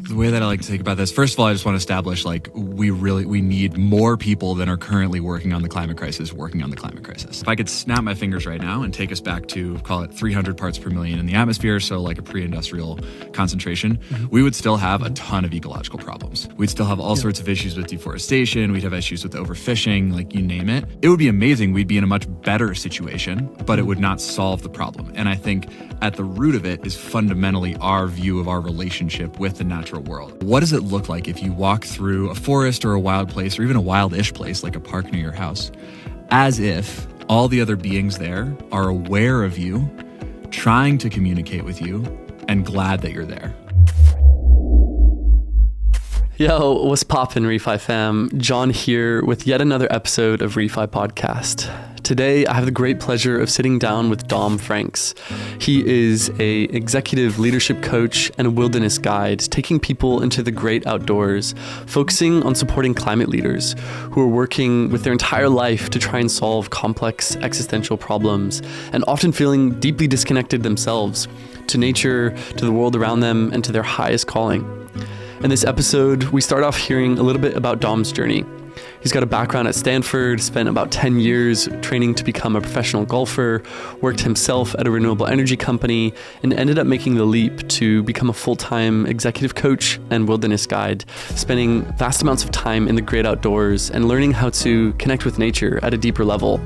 The way that I like to think about this, first of all, I just want to establish we need more people than are currently working on the climate crisis. If I could snap my fingers right now and take us back to, call it 300 parts per million in the atmosphere, so like a pre-industrial concentration, we would still have a ton of ecological problems. We'd still have all sorts of issues with deforestation. We'd have issues with overfishing, like you name it. It would be amazing. We'd be in a much better situation, but it would not solve the problem. And I think at the root of it is fundamentally our view of our relationship with the natural world. What does it look like if you walk through a forest or a wild place, or even a wild-ish place like a park near your house, as if all the other beings there are aware of you, trying to communicate with you, and glad that you're there? Yo, what's poppin', ReFi fam? John here with yet another episode of ReFi Podcast. Today, I have the great pleasure of sitting down with Dom Francks. He is an executive leadership coach and a wilderness guide, taking people into the great outdoors, focusing on supporting climate leaders who are working with their entire life to try and solve complex existential problems and often feeling deeply disconnected themselves to nature, to the world around them, and to their highest calling. In this episode, we start off hearing a little bit about Dom's journey. He's got a background at Stanford, spent about 10 years training to become a professional golfer, worked himself at a renewable energy company, and ended up making the leap to become a full-time executive coach and wilderness guide, spending vast amounts of time in the great outdoors and learning how to connect with nature at a deeper level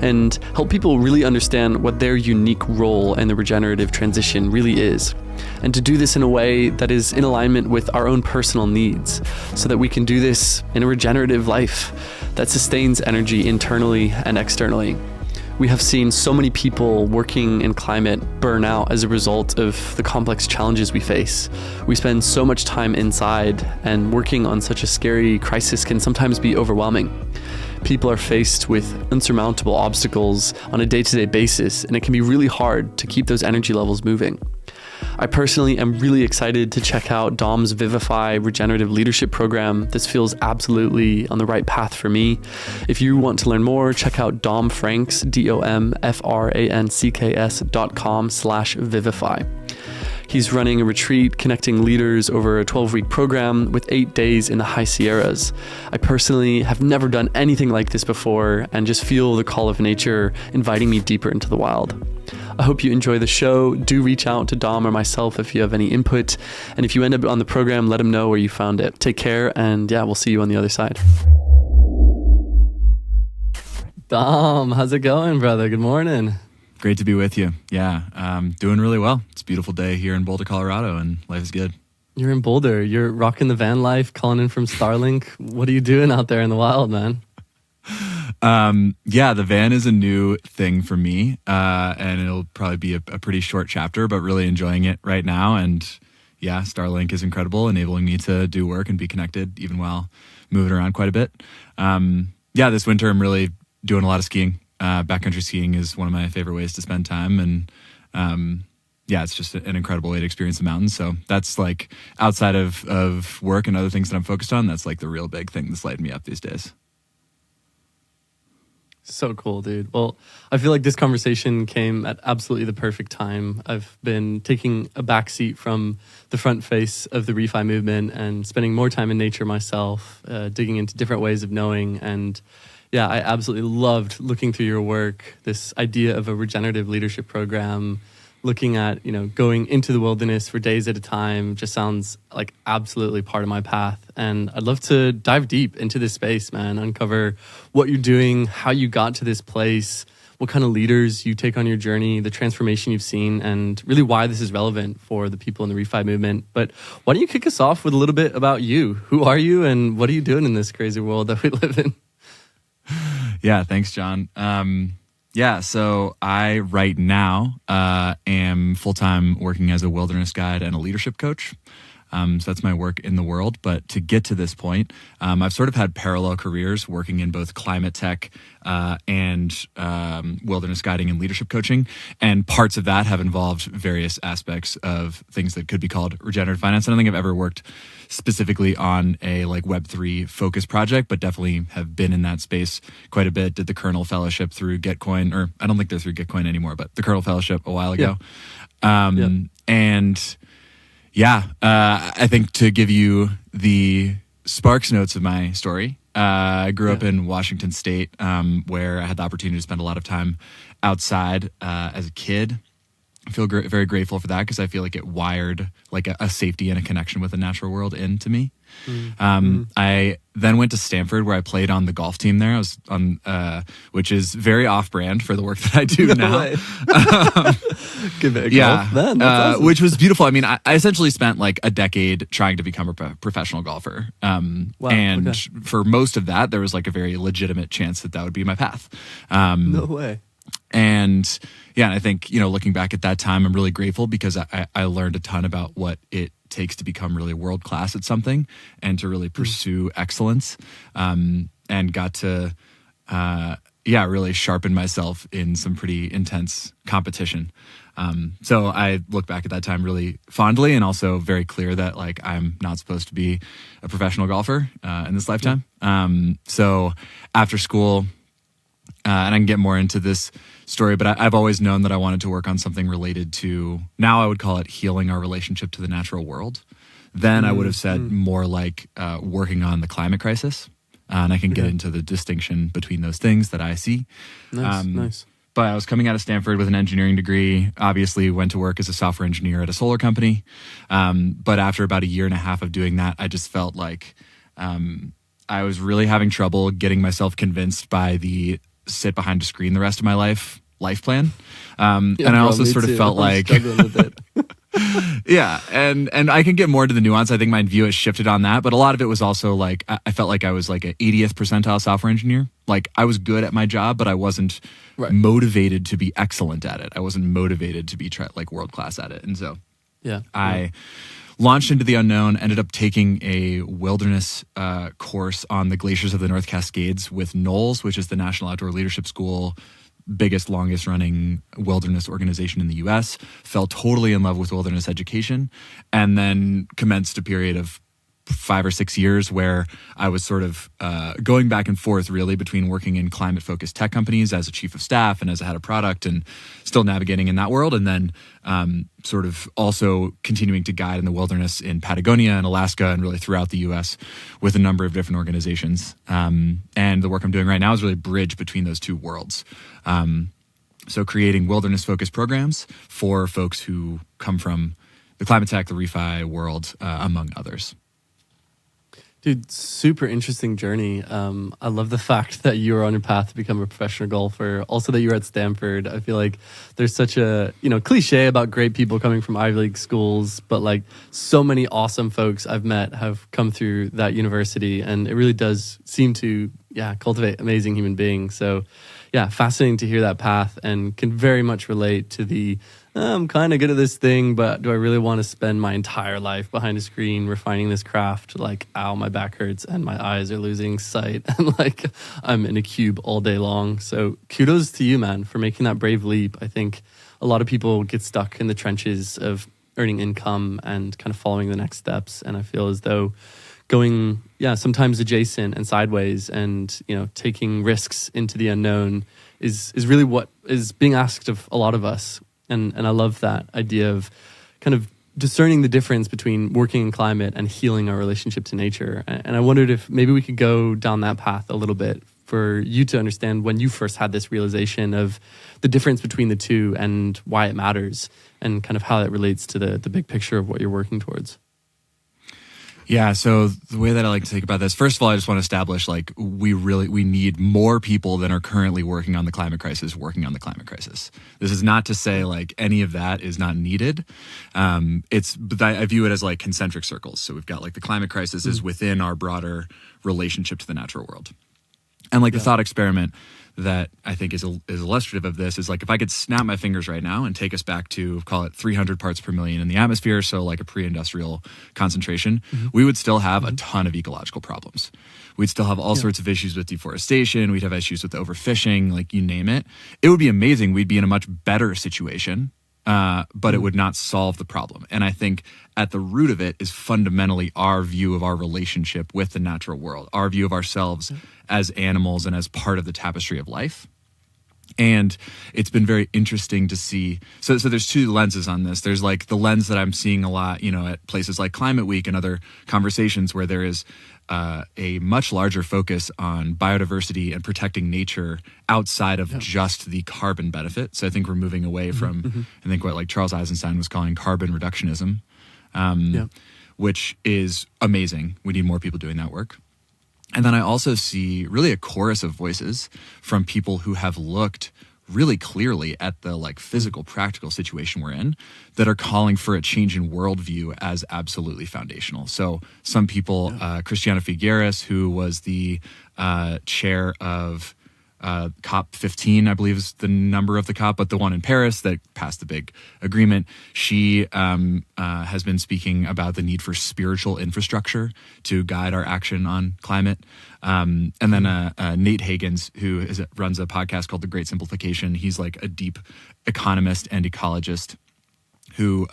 and help people really understand what their unique role in the regenerative transition really is. And to do this in a way that is in alignment with our own personal needs so that we can do this in a regenerative life that sustains energy internally and externally. We have seen so many people working in climate burn out as a result of the complex challenges we face. We spend so much time inside, and working on such a scary crisis can sometimes be overwhelming. People are faced with insurmountable obstacles on a day-to-day basis, and it can be really hard to keep those energy levels moving. I personally am really excited to check out Dom's VIVIFY Regenerative Leadership Program. This feels absolutely on the right path for me. If you want to learn more, check out Dom Francks, DomFranks.com/Vivify. He's running a retreat connecting leaders over a 12-week program with 8 days in the high Sierras. I personally have never done anything like this before and just feel the call of nature inviting me deeper into the wild. I hope you enjoy the show. Do reach out to Dom or myself if you have any input. And if you end up on the program, let him know where you found it. Take care, and yeah, we'll see you on the other side. Dom, how's it going, brother? Good morning. Great to be with you. Yeah, doing really well. It's a beautiful day here in Boulder, Colorado, and life is good. You're in Boulder. You're rocking the van life, calling in from Starlink. What are you doing out there in the wild, man? Yeah, the van is a new thing for me, and it'll probably be a pretty short chapter, but really enjoying it right now. And yeah, Starlink is incredible, enabling me to do work and be connected even while moving around quite a bit. Yeah, this winter I'm really doing a lot of skiing. Backcountry skiing is one of my favorite ways to spend time, and yeah, it's just an incredible way to experience the mountains. So that's like outside of work and other things that I'm focused on, that's like the real big thing that's lighting me up these days. So cool, dude. Well, I feel like this conversation came at absolutely the perfect time. I've been taking a backseat from the front face of the ReFi movement and spending more time in nature myself, digging into different ways of knowing. And yeah, I absolutely loved looking through your work, this idea of a regenerative leadership program, looking at, going into the wilderness for days at a time just sounds like absolutely part of my path. And I'd love to dive deep into this space, man, uncover what you're doing, how you got to this place, what kind of leaders you take on your journey, the transformation you've seen, and really why this is relevant for the people in the ReFi movement. But why don't you kick us off with a little bit about you? Who are you and what are you doing in this crazy world that we live in? Yeah, thanks, John. Yeah, so I right now am full-time working as a wilderness guide and a leadership coach. So that's my work in the world. But to get to this point, I've sort of had parallel careers working in both climate tech and wilderness guiding and leadership coaching. And parts of that have involved various aspects of things that could be called regenerative finance. I don't think I've ever worked specifically on a like Web3 focus project, but definitely have been in that space quite a bit. Did the Kernel Fellowship through Gitcoin, or I don't think they're through Gitcoin anymore, but the Kernel Fellowship a while ago. And I think to give you the Sparks notes of my story, I grew up in Washington State, where I had the opportunity to spend a lot of time outside as a kid. I feel very grateful for that because I feel like it wired like a safety and a connection with the natural world into me. I then went to Stanford where I played on the golf team there. I was on, which is very off-brand for the work that I do now. Good bit of golf. Man, that's awesome. Which was beautiful. I mean, I essentially spent like a decade trying to become a professional golfer. For most of that, there was like a very legitimate chance that would be my path. No way. And I think, looking back at that time, I'm really grateful because I learned a ton about what it takes to become really world-class at something and to really pursue excellence, and got to, really sharpen myself in some pretty intense competition. So I look back at that time really fondly and also very clear that like I'm not supposed to be a professional golfer in this lifetime. So after school, and I can get more into this story, but I've always known that I wanted to work on something related to, now I would call it healing our relationship to the natural world. Then I would have said more like working on the climate crisis. And I can get into the distinction between those things that I see. Nice. But I was coming out of Stanford with an engineering degree, obviously went to work as a software engineer at a solar company. But after about a year and a half of doing that, I just felt like I was really having trouble getting myself convinced by the sit behind a screen the rest of my life plan. And I also sort of felt like, and I can get more into the nuance. I think my view has shifted on that, but a lot of it was also like, I felt like I was like an 80th percentile software engineer. Like I was good at my job, but I wasn't motivated to be excellent at it. I wasn't motivated to be like world-class at it. And so I launched into the unknown, ended up taking a wilderness course on the glaciers of the North Cascades with NOLS, which is the National Outdoor Leadership School, biggest, longest running wilderness organization in the US, fell totally in love with wilderness education, and then commenced a period of 5 or 6 years where I was sort of going back and forth really between working in climate-focused tech companies as a chief of staff and as a head of product and still navigating in that world. And then sort of also continuing to guide in the wilderness in Patagonia and Alaska and really throughout the US with a number of different organizations. And the work I'm doing right now is really a bridge between those two worlds. So creating wilderness-focused programs for folks who come from the climate tech, the ReFi world, among others. Dude, super interesting journey. I love the fact that you were on your path to become a professional golfer. Also that you were at Stanford. I feel like there's such a, cliche about great people coming from Ivy League schools, but like so many awesome folks I've met have come through that university, and it really does seem to, cultivate amazing human beings. So fascinating to hear that path, and can very much relate to the, I'm kind of good at this thing, but do I really want to spend my entire life behind a screen refining this craft? Like, ow, my back hurts and my eyes are losing sight, and like I'm in a cube all day long. So kudos to you, man, for making that brave leap. I think a lot of people get stuck in the trenches of earning income and kind of following the next steps. And I feel as though going, sometimes adjacent and sideways and, taking risks into the unknown is really what is being asked of a lot of us. And I love that idea of kind of discerning the difference between working in climate and healing our relationship to nature. And I wondered if maybe we could go down that path a little bit for you to understand when you first had this realization of the difference between the two and why it matters, and kind of how that relates to the big picture of what you're working towards. Yeah, so the way that I like to think about this, first of all, I just want to establish like we need more people than are currently working on the climate crisis working on the climate crisis. This is not to say like any of that is not needed. But I view it as like concentric circles. So we've got like the climate crisis is within our broader relationship to the natural world. And like the thought experiment that I think is illustrative of this is like if I could snap my fingers right now and take us back to, call it 300 parts per million in the atmosphere, so like a pre-industrial concentration, we would still have a ton of ecological problems. We'd still have all sorts of issues with deforestation. We'd have issues with overfishing, like you name it. It would be amazing. We'd be in a much better situation, but it would not solve the problem. And I think at the root of it is fundamentally our view of our relationship with the natural world, our view of ourselves as animals and as part of the tapestry of life. And it's been very interesting to see. So there's two lenses on this. There's like the lens that I'm seeing a lot, at places like Climate Week and other conversations where there is a much larger focus on biodiversity and protecting nature outside of just the carbon benefit. So I think we're moving away from, I think what like Charles Eisenstein was calling carbon reductionism, which is amazing. We need more people doing that work. And then I also see really a chorus of voices from people who have looked really clearly at the like physical, practical situation we're in that are calling for a change in worldview as absolutely foundational. So some people, Christiana Figueres, who was the chair of COP15, I believe is the number of the COP, but the one in Paris that passed the big agreement. She has been speaking about the need for spiritual infrastructure to guide our action on climate. And then Nate Hagans, who runs a podcast called The Great Simplification. He's like a deep economist and ecologist who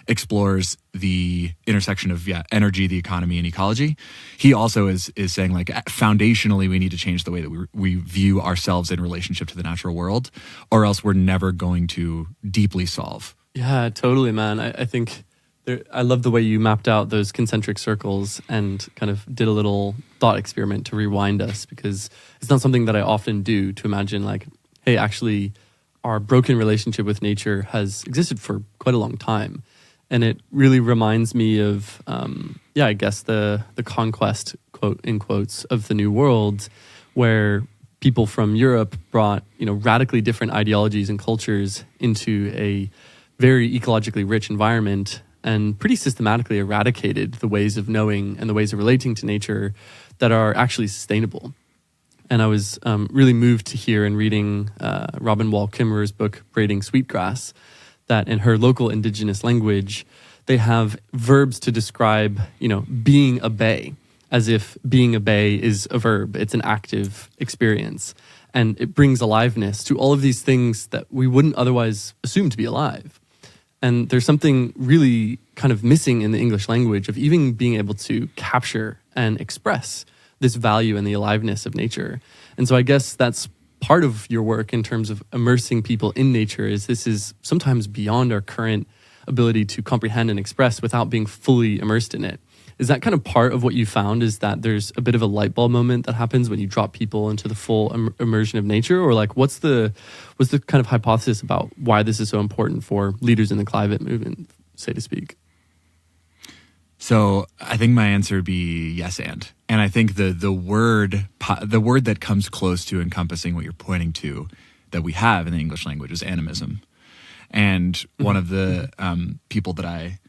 explores the intersection of energy, the economy, and ecology. He also is saying like foundationally we need to change the way that we view ourselves in relationship to the natural world, or else we're never going to deeply solve. Yeah, totally, man. I think I love the way you mapped out those concentric circles and kind of did a little thought experiment to rewind us, because it's not something that I often do, to imagine like, hey, actually our broken relationship with nature has existed for quite a long time. And it really reminds me of, I guess the conquest, quote in quotes, of the New World, where people from Europe brought, radically different ideologies and cultures into a very ecologically rich environment and pretty systematically eradicated the ways of knowing and the ways of relating to nature that are actually sustainable. And I was really moved to hear in reading Robin Wall Kimmerer's book, Braiding Sweetgrass, that in her local indigenous language, they have verbs to describe, being a bay, as if being a bay is a verb. It's an active experience. And it brings aliveness to all of these things that we wouldn't otherwise assume to be alive. And there's something really kind of missing in the English language of even being able to capture and express this value and the aliveness of nature. And so I guess that's part of your work in terms of immersing people in nature, is this is sometimes beyond our current ability to comprehend and express without being fully immersed in it. Is that kind of part of what you found, is that there's a bit of a light bulb moment that happens when you drop people into the full immersion of nature? Or like what's the kind of hypothesis about why this is so important for leaders in the climate movement, so to speak? So I think my answer would be yes and. And I think the word that comes close to encompassing what you're pointing to that we have in the English language is animism. And one of the people that I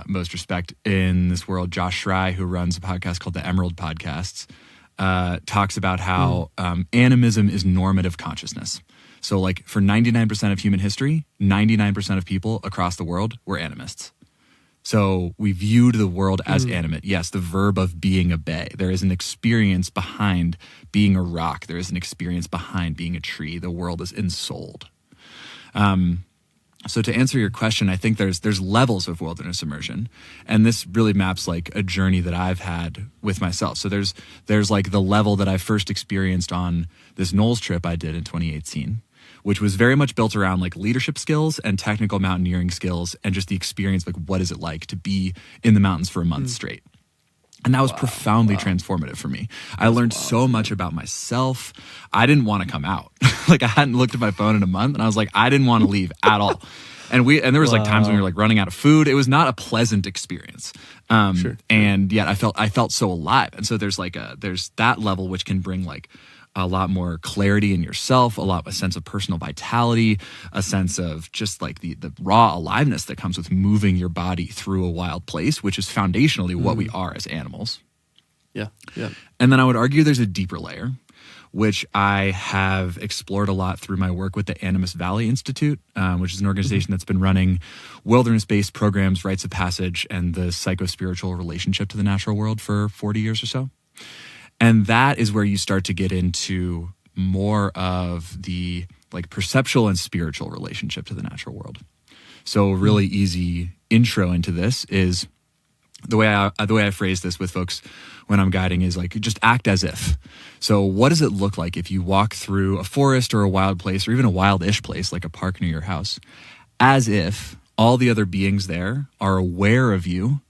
most respect in this world, Josh Schrei, who runs a podcast called the Emerald Podcasts, talks about how animism is normative consciousness. So like for 99% of human history, 99% of people across the world were animists. So we viewed the world as animate. Yes, the verb of being a bay. There is an experience behind being a rock. There is an experience behind being a tree. The world is ensouled. So to answer your question, I think there's levels of wilderness immersion, and this really maps like a journey that I've had with myself. So there's like the level that I first experienced on this Knowles trip I did in 2018. Which was very much built around like leadership skills and technical mountaineering skills and just the experience, like what is it like to be in the mountains for a month straight. And that was profoundly transformative for me. I learned so much about myself. I didn't want to come out. Like I hadn't looked at my phone in a month and I was like, I didn't want to leave at all. And there was like times when we were like running out of food. It was not a pleasant experience. And yet I felt so alive. And so there's that level which can bring like a lot more clarity in yourself, a sense of personal vitality, a sense of just like the raw aliveness that comes with moving your body through a wild place, which is foundationally what we are as animals. Yeah. And then I would argue there's a deeper layer, which I have explored a lot through my work with the Animas Valley Institute, which is an organization that's been running wilderness-based programs, rites of passage, and the psycho-spiritual relationship to the natural world for 40 years or so. And that is where you start to get into more of the like perceptual and spiritual relationship to the natural world. So a really easy intro into this is the way I phrase this with folks when I'm guiding is like, just act as if. So what does it look like if you walk through a forest or a wild place, or even a wild-ish place like a park near your house, as if all the other beings there are aware of you,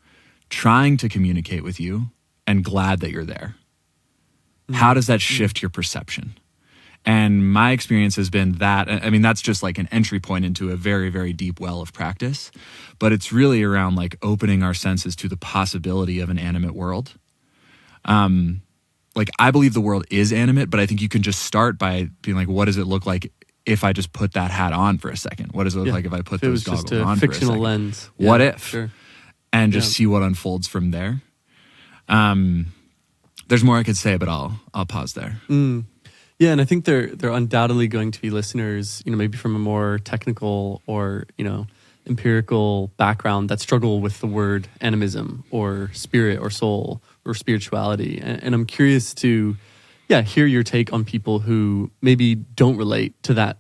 trying to communicate with you, and glad that you're there? How does that shift your perception? And my experience has been that, I mean, that's just like an entry point into a very, very deep well of practice, but it's really around like opening our senses to the possibility of an animate world. Like, I believe the world is animate, but I think you can just start by being like, what does it look like if I just put that hat on for a second? What does it look like if I put those goggles on for a second? Fictional lens. What if? Sure. And just see what unfolds from there. There's more I could say, but I'll pause there. Yeah, and I think there are undoubtedly going to be listeners, maybe from a more technical or, empirical background that struggle with the word animism or spirit or soul or spirituality. And I'm curious to, hear your take on people who maybe don't relate to that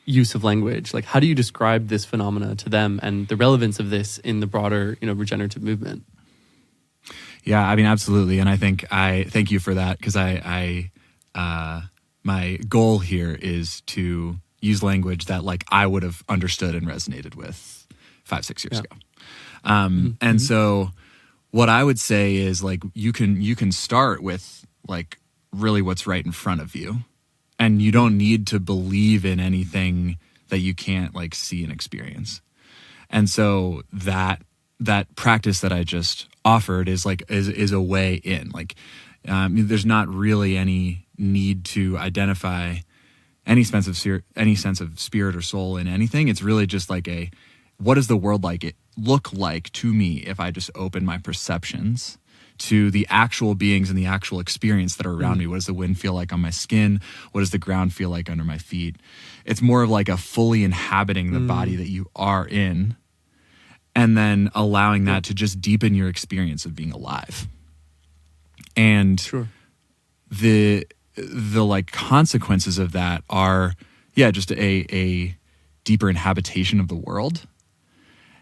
use of language. Like, how do you describe this phenomena to them and the relevance of this in the broader, regenerative movement? Yeah, I mean, absolutely. And I thank you for that, because my goal here is to use language that like I would have understood and resonated with 5-6 years ago. And so what I would say is like, you can start with like really what's right in front of you, and you don't need to believe in anything that you can't like see and experience. And so that practice that I just offered is like is a way in. Like, there's not really any need to identify any sense of spirit or soul in anything. It's really just like what does the world look like to me if I just open my perceptions to the actual beings and the actual experience that are around me? What does the wind feel like on my skin? What does the ground feel like under my feet? It's more of like a fully inhabiting the body that you are in, and then allowing that to just deepen your experience of being alive. And the like consequences of that are, just a deeper inhabitation of the world,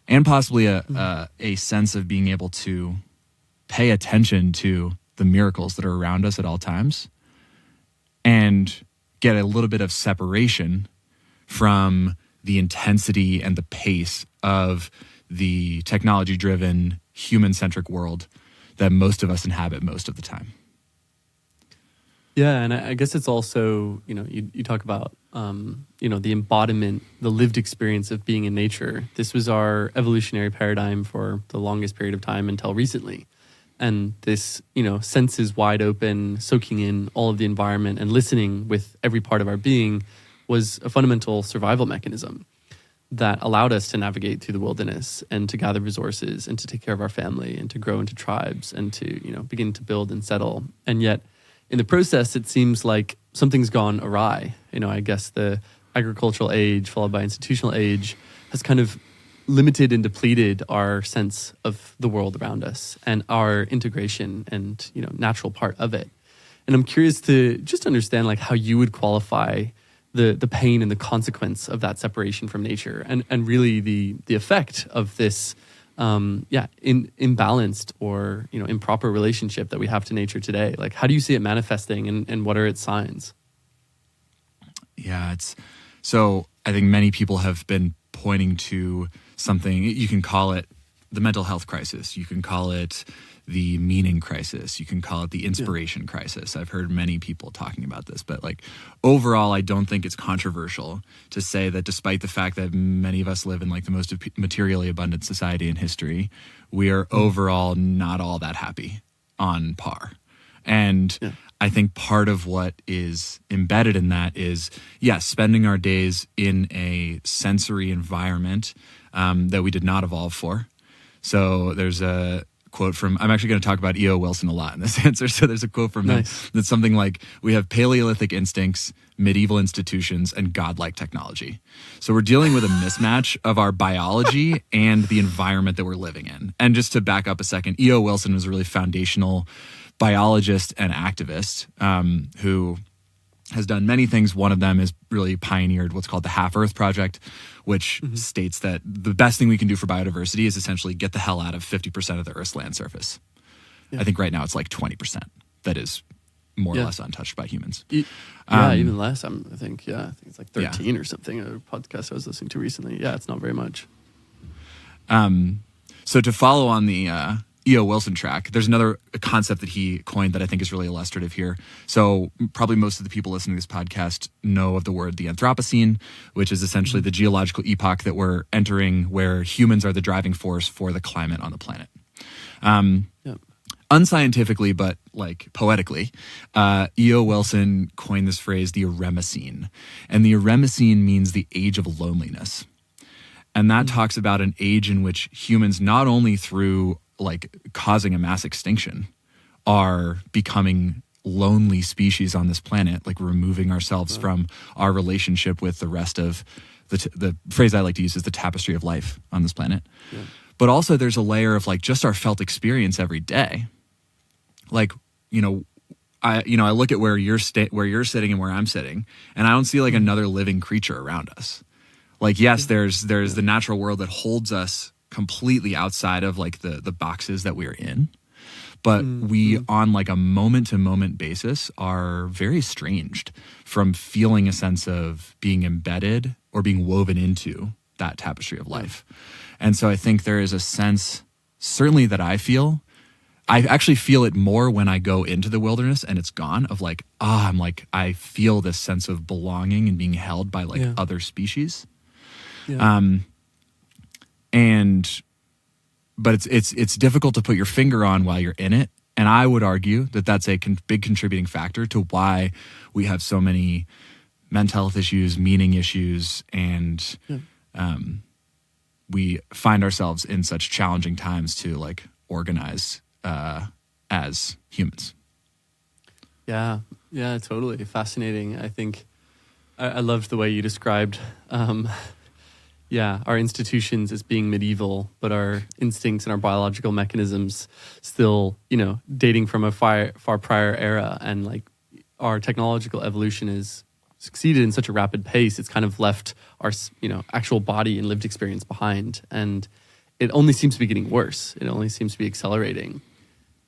and possibly a sense of being able to pay attention to the miracles that are around us at all times, and get a little bit of separation from the intensity and the pace of the technology-driven, human-centric world that most of us inhabit most of the time. Yeah, and I guess it's also, you talk about, the embodiment, the lived experience of being in nature. This was our evolutionary paradigm for the longest period of time until recently. And this, senses wide open, soaking in all of the environment and listening with every part of our being was a fundamental survival mechanism that allowed us to navigate through the wilderness and to gather resources and to take care of our family and to grow into tribes and to, begin to build and settle. And yet, in the process, it seems like something's gone awry. I guess the agricultural age followed by institutional age has kind of limited and depleted our sense of the world around us and our integration and, natural part of it. And I'm curious to just understand like how you would qualify the pain and the consequence of that separation from nature and really the effect of this imbalanced or improper relationship that we have to nature today. Like, how do you see it manifesting and what are its signs? Yeah, so I think many people have been pointing to something. You can call it the mental health crisis. You can call it the meaning crisis. You can call it the inspiration crisis. I've heard many people talking about this, but like overall, I don't think it's controversial to say that despite the fact that many of us live in like the most materially abundant society in history, we are overall not all that happy on par. And I think part of what is embedded in that is, spending our days in a sensory environment that we did not evolve for. So there's a quote from, I'm actually going to talk about E.O. Wilson a lot in this answer. So there's a quote from him that's something like, we have Paleolithic instincts, medieval institutions, and godlike technology. So we're dealing with a mismatch of our biology and the environment that we're living in. And just to back up a second, E.O. Wilson was a really foundational biologist and activist who has done many things. One of them is really pioneered what's called the Half Earth Project, which states that the best thing we can do for biodiversity is essentially get the hell out of 50% of the Earth's land surface. I think right now it's like 20% that is more or less untouched by humans. Even less. I think it's like 13 or something. A podcast I was listening to recently. Yeah, it's not very much. So to follow on the E.O. Wilson track, there's another concept that he coined that I think is really illustrative here. So probably most of the people listening to this podcast know of the word the Anthropocene, which is essentially the geological epoch that we're entering, where humans are the driving force for the climate on the planet. Unscientifically, but like poetically, E.O. Wilson coined this phrase, the Eremocene. And the Eremocene means the age of loneliness. And that talks about an age in which humans, not only through like causing a mass extinction, are becoming lonely species on this planet, like removing ourselves from our relationship with the rest of the phrase I like to use is the tapestry of life on this planet. But also there's a layer of like just our felt experience every day. Like, I look at where you're sitting and where I'm sitting, and I don't see like another living creature around us. Like, yes, there's the natural world that holds us completely outside of like the boxes that we're in. But we, on like a moment to moment basis, are very estranged from feeling a sense of being embedded or being woven into that tapestry of life. And so I think there is a sense, certainly that I actually feel it more when I go into the wilderness and it's gone, of like, I feel this sense of belonging and being held by like other species. But it's difficult to put your finger on while you're in it. And I would argue that that's a big contributing factor to why we have so many mental health issues, meaning issues, and we find ourselves in such challenging times to like organize as humans. Yeah, totally. Fascinating. I think I loved the way you described our institutions as being medieval, but our instincts and our biological mechanisms still, dating from a far prior era. And like our technological evolution has succeeded in such a rapid pace, it's kind of left our, actual body and lived experience behind. And it only seems to be getting worse. It only seems to be accelerating.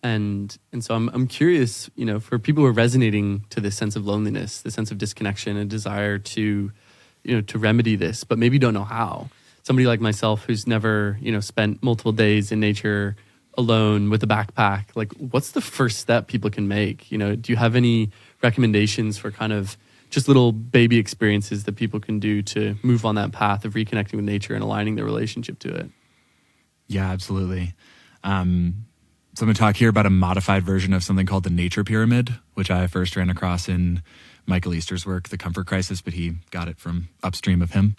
And so I'm curious, for people who are resonating to this sense of loneliness, the sense of disconnection, a desire to remedy this, but maybe don't know how. Somebody like myself who's never, spent multiple days in nature alone with a backpack, like what's the first step people can make? Do you have any recommendations for kind of just little baby experiences that people can do to move on that path of reconnecting with nature and aligning their relationship to it? Yeah, absolutely. So I'm going to talk here about a modified version of something called the nature pyramid, which I first ran across in Michael Easter's work, The Comfort Crisis, but he got it from upstream of him,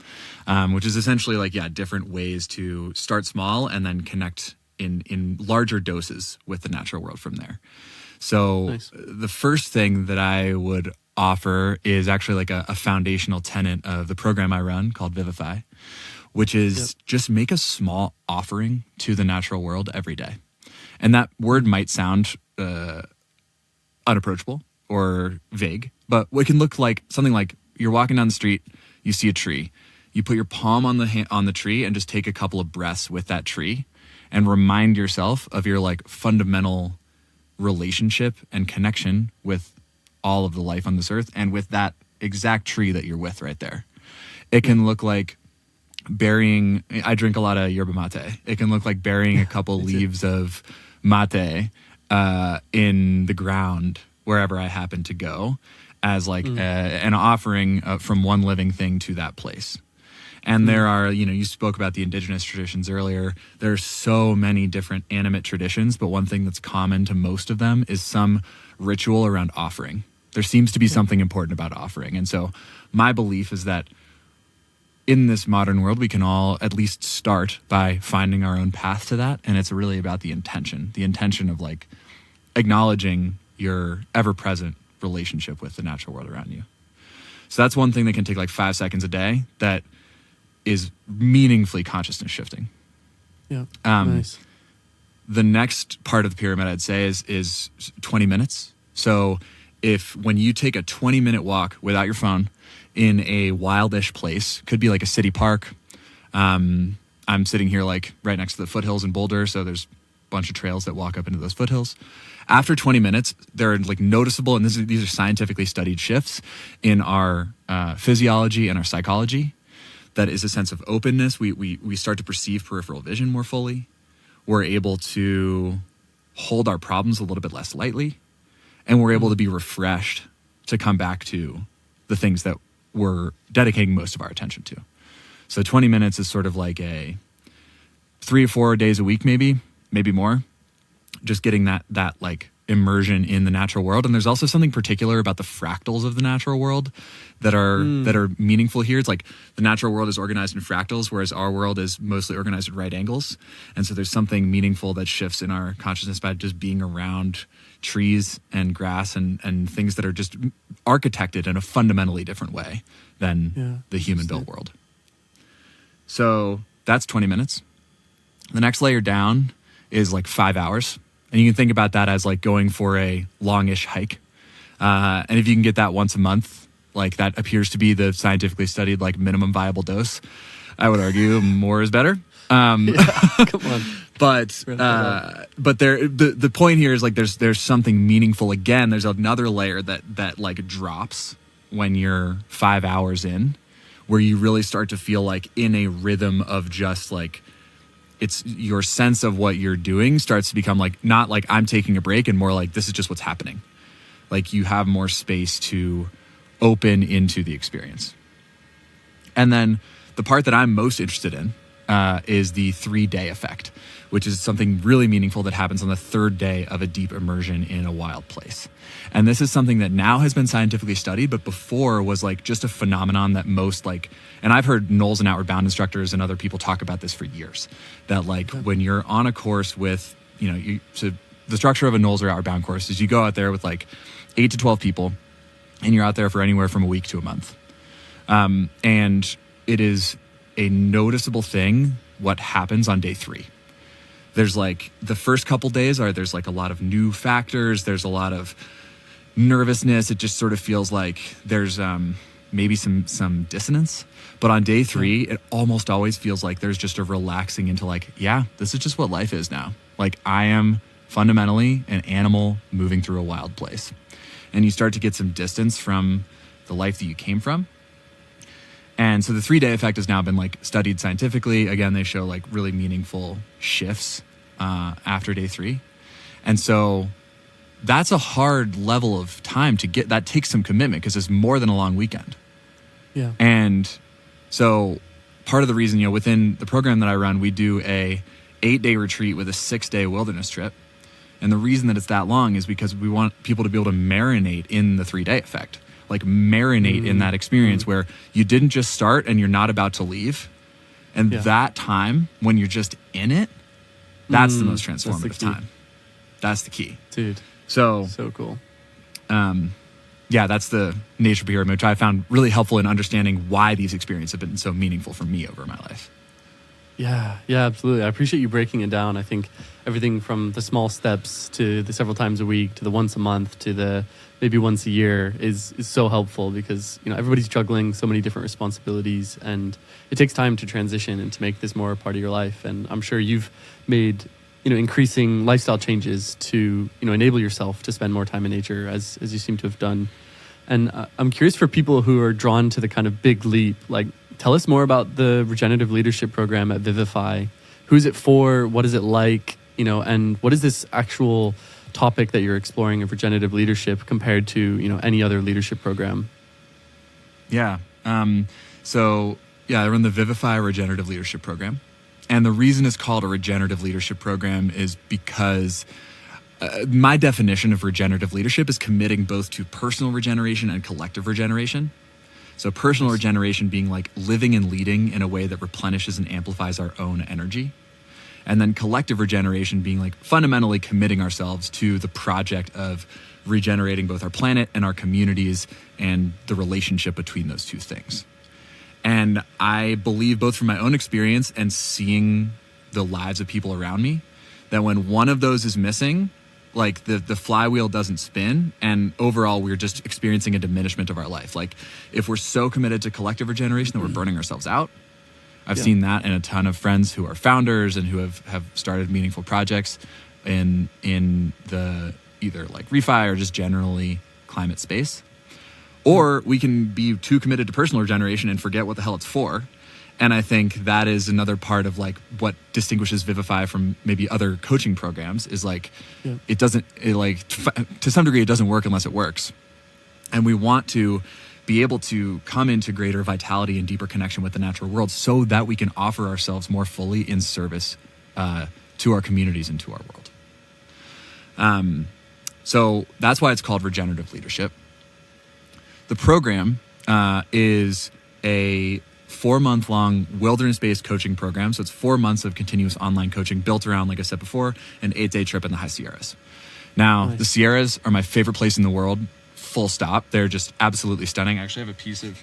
which is essentially like, different ways to start small and then connect in larger doses with the natural world from there. So the first thing that I would offer is actually like a foundational tenet of the program I run called VIVIFY, which is just make a small offering to the natural world every day. And that word might sound unapproachable or vague, but it can look like something like you're walking down the street, you see a tree, you put your palm on the tree and just take a couple of breaths with that tree and remind yourself of your like fundamental relationship and connection with all of the life on this earth and with that exact tree that you're with right there. It can look like I drink a lot of yerba mate. It can look like burying a couple leaves of mate in the ground wherever I happen to go as like an offering from one living thing to that place. And there are, you spoke about the indigenous traditions earlier. There's so many different animate traditions, but one thing that's common to most of them is some ritual around offering. There seems to be something important about offering. And so my belief is that in this modern world, we can all at least start by finding our own path to that. And it's really about the intention of like acknowledging your ever-present relationship with the natural world around you. So that's one thing that can take like 5 seconds a day that is meaningfully consciousness shifting. Yeah, nice. The next part of the pyramid I'd say is 20 minutes. So if when you take a 20-minute walk without your phone in a wildish place, could be like a city park. I'm sitting here like right next to the foothills in Boulder, so there's a bunch of trails that walk up into those foothills. After 20 minutes, there are like noticeable, and these are scientifically studied shifts in our physiology and our psychology. That is a sense of openness. We start to perceive peripheral vision more fully. We're able to hold our problems a little bit less lightly, and we're able to be refreshed to come back to the things that we're dedicating most of our attention to. So 20 minutes is sort of like a 3 or 4 days a week, maybe more, just getting that like immersion in the natural world. And there's also something particular about the fractals of the natural world that are meaningful here. It's like the natural world is organized in fractals, whereas our world is mostly organized at right angles. And so there's something meaningful that shifts in our consciousness by just being around trees and grass and things that are just architected in a fundamentally different way than the human-built world. So that's 20 minutes. The next layer down is like 5 hours. And you can think about that as like going for a longish hike. And if you can get that once a month, like that appears to be the scientifically studied like minimum viable dose. I would argue more is better. Come on. But the point here is like there's something meaningful. Again, there's another layer that like drops when you're 5 hours in, where you really start to feel like in a rhythm of just like, it's your sense of what you're doing starts to become like, not like I'm taking a break, and more like this is just what's happening. Like you have more space to open into the experience. And then the part that I'm most interested in is the 3-day effect, which is something really meaningful that happens on the 3rd day of a deep immersion in a wild place. And this is something that now has been scientifically studied, but before was like just a phenomenon that most like, and I've heard Knowles and Outward Bound instructors and other people talk about this for years, that like when you're on a course with, so the structure of a Knowles or Outward Bound course is you go out there with like 8 to 12 people, and you're out there for anywhere from a week to a month. And it is a noticeable thing what happens on day 3. There's like the first couple days there's like a lot of new factors. There's a lot of nervousness. It just sort of feels like there's maybe some dissonance. But on day 3, it almost always feels like there's just a relaxing into like, yeah, this is just what life is now. Like I am fundamentally an animal moving through a wild place. And you start to get some distance from the life that you came from. And so the 3-day effect has now been like studied scientifically. Again, they show like really meaningful shifts after day 3. And so that's a hard level of time to get. That takes some commitment because it's more than a long weekend. Yeah. And so part of the reason, within the program that I run, we do a 8-day retreat with a 6-day wilderness trip. And the reason that it's that long is because we want people to be able to marinate in the 3-day effect. Like marinate in that experience where you didn't just start and you're not about to leave. And that time when you're just in it, that's the most transformative time. That's the key. Dude. So cool. That's the nature pyramid, which I found really helpful in understanding why these experiences have been so meaningful for me over my life. Yeah, absolutely. I appreciate you breaking it down. I think everything from the small steps to the several times a week to the once a month to the maybe once a year is so helpful because, everybody's juggling so many different responsibilities and it takes time to transition and to make this more a part of your life. And I'm sure you've made, increasing lifestyle changes to, enable yourself to spend more time in nature as you seem to have done. And I'm curious for people who are drawn to the kind of big leap, like tell us more about the Regenerative Leadership Program at VIVIFY. Who's it for? What is it like? And what is this actual topic that you're exploring of regenerative leadership compared to, any other leadership program? Yeah. I run the VIVIFY Regenerative Leadership Program. And the reason it's called a regenerative leadership program is because my definition of regenerative leadership is committing both to personal regeneration and collective regeneration. So personal regeneration being like living and leading in a way that replenishes and amplifies our own energy. And then collective regeneration being like fundamentally committing ourselves to the project of regenerating both our planet and our communities and the relationship between those two things. And I believe both from my own experience and seeing the lives of people around me, that when one of those is missing, like the flywheel doesn't spin, and overall we're just experiencing a diminishment of our life. Like if we're so committed to collective regeneration that we're burning ourselves out. I've seen that in a ton of friends who are founders and who have started meaningful projects in the either like ReFi or just generally climate space. Or we can be too committed to personal regeneration and forget what the hell it's for. And I think that is another part of like what distinguishes VIVIFY from maybe other coaching programs is like, to some degree, it doesn't work unless it works. And we want to be able to come into greater vitality and deeper connection with the natural world so that we can offer ourselves more fully in service to our communities and to our world. So that's why it's called regenerative leadership. The program is a 4-month-long wilderness-based coaching program. So it's 4 months of continuous online coaching built around, like I said before, an 8-day trip in the high Sierras. Now, The Sierras are my favorite place in the world, full stop. They're just absolutely stunning. I actually have a piece of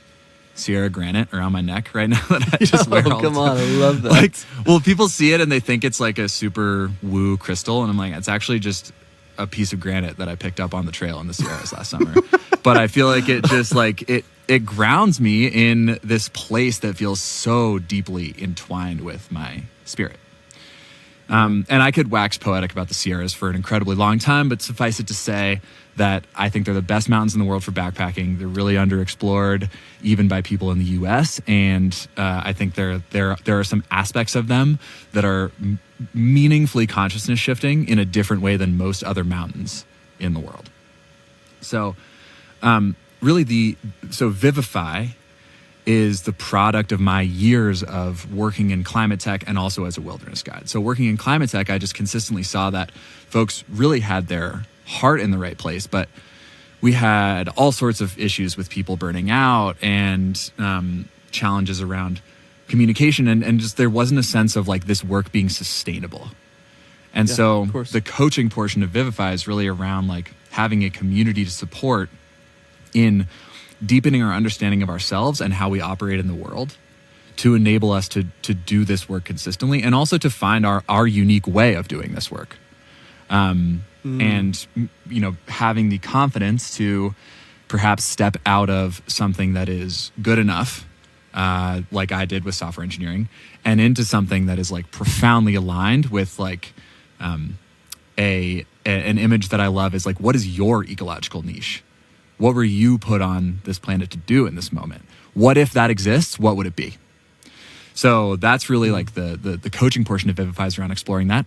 Sierra granite around my neck right now that I just wear all the time. I love that. People see it and they think it's like a super woo crystal. And I'm like, it's actually just a piece of granite that I picked up on the trail in the Sierras last summer. But I feel like it just like, it grounds me in this place that feels so deeply entwined with my spirit. And I could wax poetic about the Sierras for an incredibly long time, but suffice it to say that I think they're the best mountains in the world for backpacking. They're really underexplored, even by people in the U.S. And I think there are some aspects of them that are meaningfully consciousness shifting in a different way than most other mountains in the world. So VIVIFY is the product of my years of working in climate tech and also as a wilderness guide. So working in climate tech, I just consistently saw that folks really had their heart in the right place, but we had all sorts of issues with people burning out and challenges around communication, and just there wasn't a sense of like this work being sustainable. And so the coaching portion of VIVIFY is really around like having a community to support in deepening our understanding of ourselves and how we operate in the world to enable us to do this work consistently and also to find our unique way of doing this work. And, you know, having the confidence to perhaps step out of something that is good enough, like I did with software engineering, and into something that is like profoundly aligned with like an image that I love is like, what is your ecological niche? What were you put on this planet to do in this moment? What if that exists? What would it be? So that's really like the coaching portion of VIVIFY is around exploring that.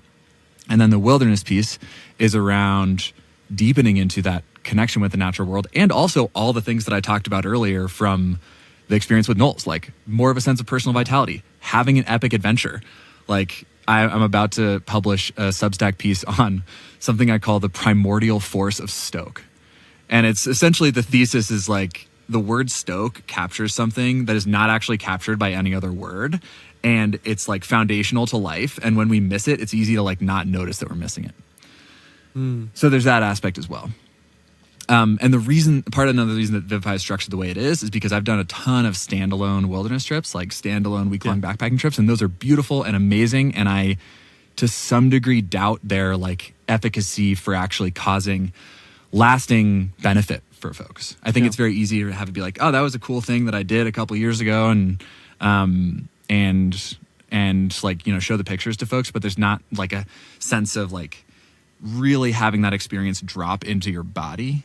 And then the wilderness piece is around deepening into that connection with the natural world and also all the things that I talked about earlier from the experience with Knowles, like more of a sense of personal vitality, having an epic adventure. Like I'm about to publish a Substack piece on something I call the primordial force of stoke. And it's essentially the thesis is like the word stoke captures something that is not actually captured by any other word. And it's like foundational to life. And when we miss it, it's easy to like not notice that we're missing it. So there's that aspect as well. And another reason that VIVIFY is structured the way it is because I've done a ton of standalone wilderness trips, like standalone week-long backpacking trips. And those are beautiful and amazing. And I, to some degree, doubt their like efficacy for actually causing lasting benefit for folks. I think it's very easy to have it be like, oh, that was a cool thing that I did a couple of years ago, and like, you know, show the pictures to folks, but there's not like a sense of like really having that experience drop into your body.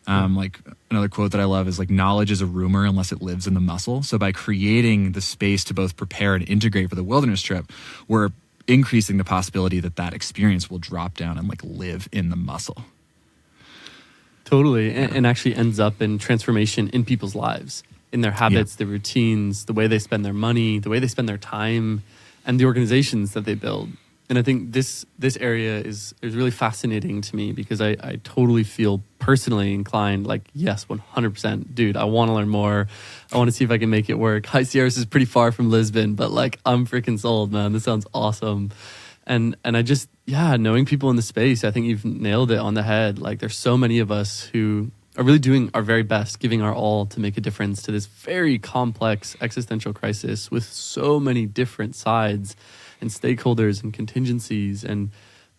Like another quote that I love is like, knowledge is a rumor unless it lives in the muscle. So by creating the space to both prepare and integrate for the wilderness trip, we're increasing the possibility that that experience will drop down and like live in the muscle. Totally. And actually ends up in transformation in people's lives, in their habits, their routines, the way they spend their money, the way they spend their time, and the organizations that they build. And I think this area is really fascinating to me because I totally feel personally inclined, like, yes, 100%, dude, I want to learn more. I want to see if I can make it work. High Sierras is pretty far from Lisbon, but like, I'm freaking sold, man. This sounds awesome. And I just, knowing people in the space, I think you've nailed it on the head. Like, there's so many of us who are really doing our very best, giving our all to make a difference to this very complex existential crisis with so many different sides and stakeholders and contingencies, and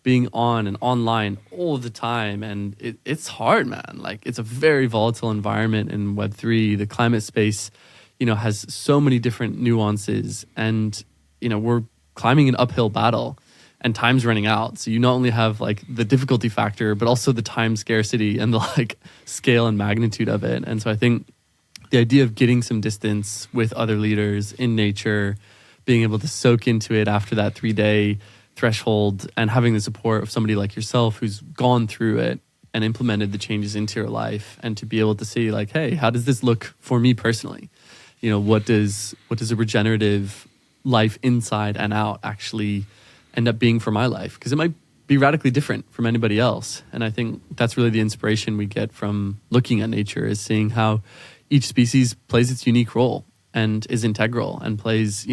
being on and online all the time. And it's hard, man. Like, it's a very volatile environment in Web3. The climate space, has so many different nuances. And, we're climbing an uphill battle and time's running out. So you not only have like the difficulty factor, but also the time scarcity and the like scale and magnitude of it. And so I think the idea of getting some distance with other leaders in nature, being able to soak into it after that 3-day threshold, and having the support of somebody like yourself who's gone through it and implemented the changes into your life, and to be able to see like, hey, how does this look for me personally? What does a regenerative life inside and out actually end up being for my life? Because it might be radically different from anybody else. And I think that's really the inspiration we get from looking at nature, is seeing how each species plays its unique role and is integral and plays,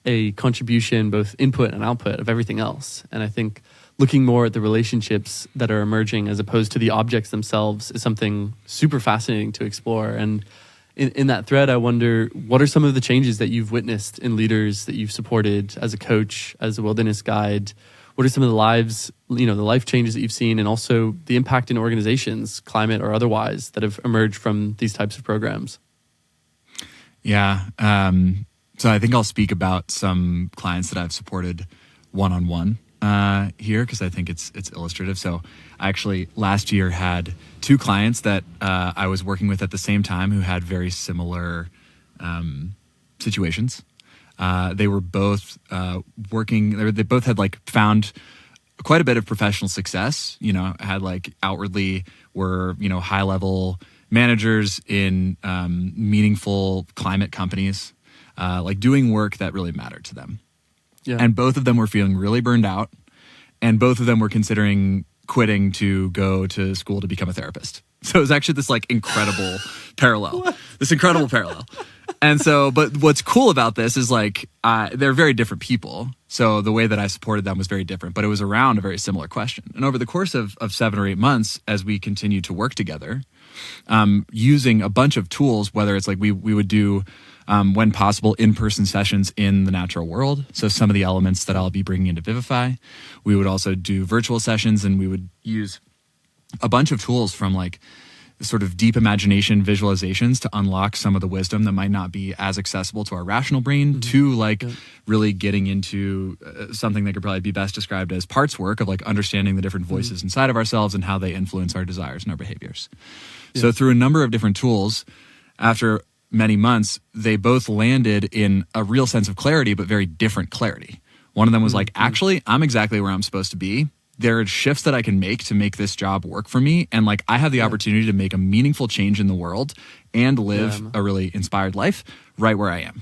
a contribution, both input and output of everything else. And I think looking more at the relationships that are emerging as opposed to the objects themselves is something super fascinating to explore. And in that thread, I wonder, what are some of the changes that you've witnessed in leaders that you've supported as a coach, as a wilderness guide? What are some of the life changes that you've seen, and also the impact in organizations, climate or otherwise, that have emerged from these types of programs? Yeah. So I think I'll speak about some clients that I've supported one-on-one here, because I think it's illustrative. So I actually last year had 2 clients that I was working with at the same time who had very similar situations. They were both working. They both had like found quite a bit of professional success. Had like outwardly were high level managers in meaningful climate companies, like doing work that really mattered to them. Yeah. And both of them were feeling really burned out, and both of them were considering quitting to go to school to become a therapist. So it was actually this like incredible parallel. This incredible parallel. And so, but what's cool about this is like, they're very different people. So the way that I supported them was very different, but it was around a very similar question. And over the course of 7 or 8 months, as we continued to work together, using a bunch of tools, whether it's like we would do, when possible, in-person sessions in the natural world. So some of the elements that I'll be bringing into VIVIFY. We would also do virtual sessions, and we would use a bunch of tools from like sort of deep imagination visualizations to unlock some of the wisdom that might not be as accessible to our rational brain, to like really getting into something that could probably be best described as parts work of like understanding the different voices inside of ourselves and how they influence our desires and our behaviors. Yes. So through a number of different tools, after many months, they both landed in a real sense of clarity, but very different clarity. One of them was like, actually, I'm exactly where I'm supposed to be. There are shifts that I can make to make this job work for me. And like, I have the opportunity to make a meaningful change in the world and live a really inspired life right where I am.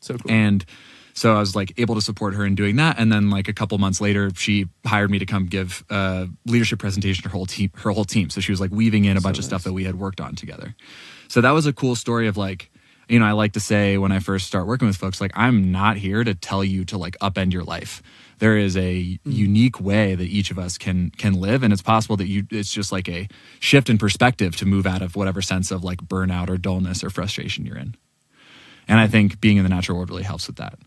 So cool. And so I was like able to support her in doing that. And then like a couple months later, she hired me to come give a leadership presentation to her whole team. So she was like weaving in a bunch of stuff that we had worked on together. So that was a cool story of like, I like to say when I first start working with folks, like, I'm not here to tell you to like upend your life. There is a unique way that each of us can live, and it's possible that it's just like a shift in perspective to move out of whatever sense of like burnout or dullness or frustration you're in. And I think being in the natural world really helps with that.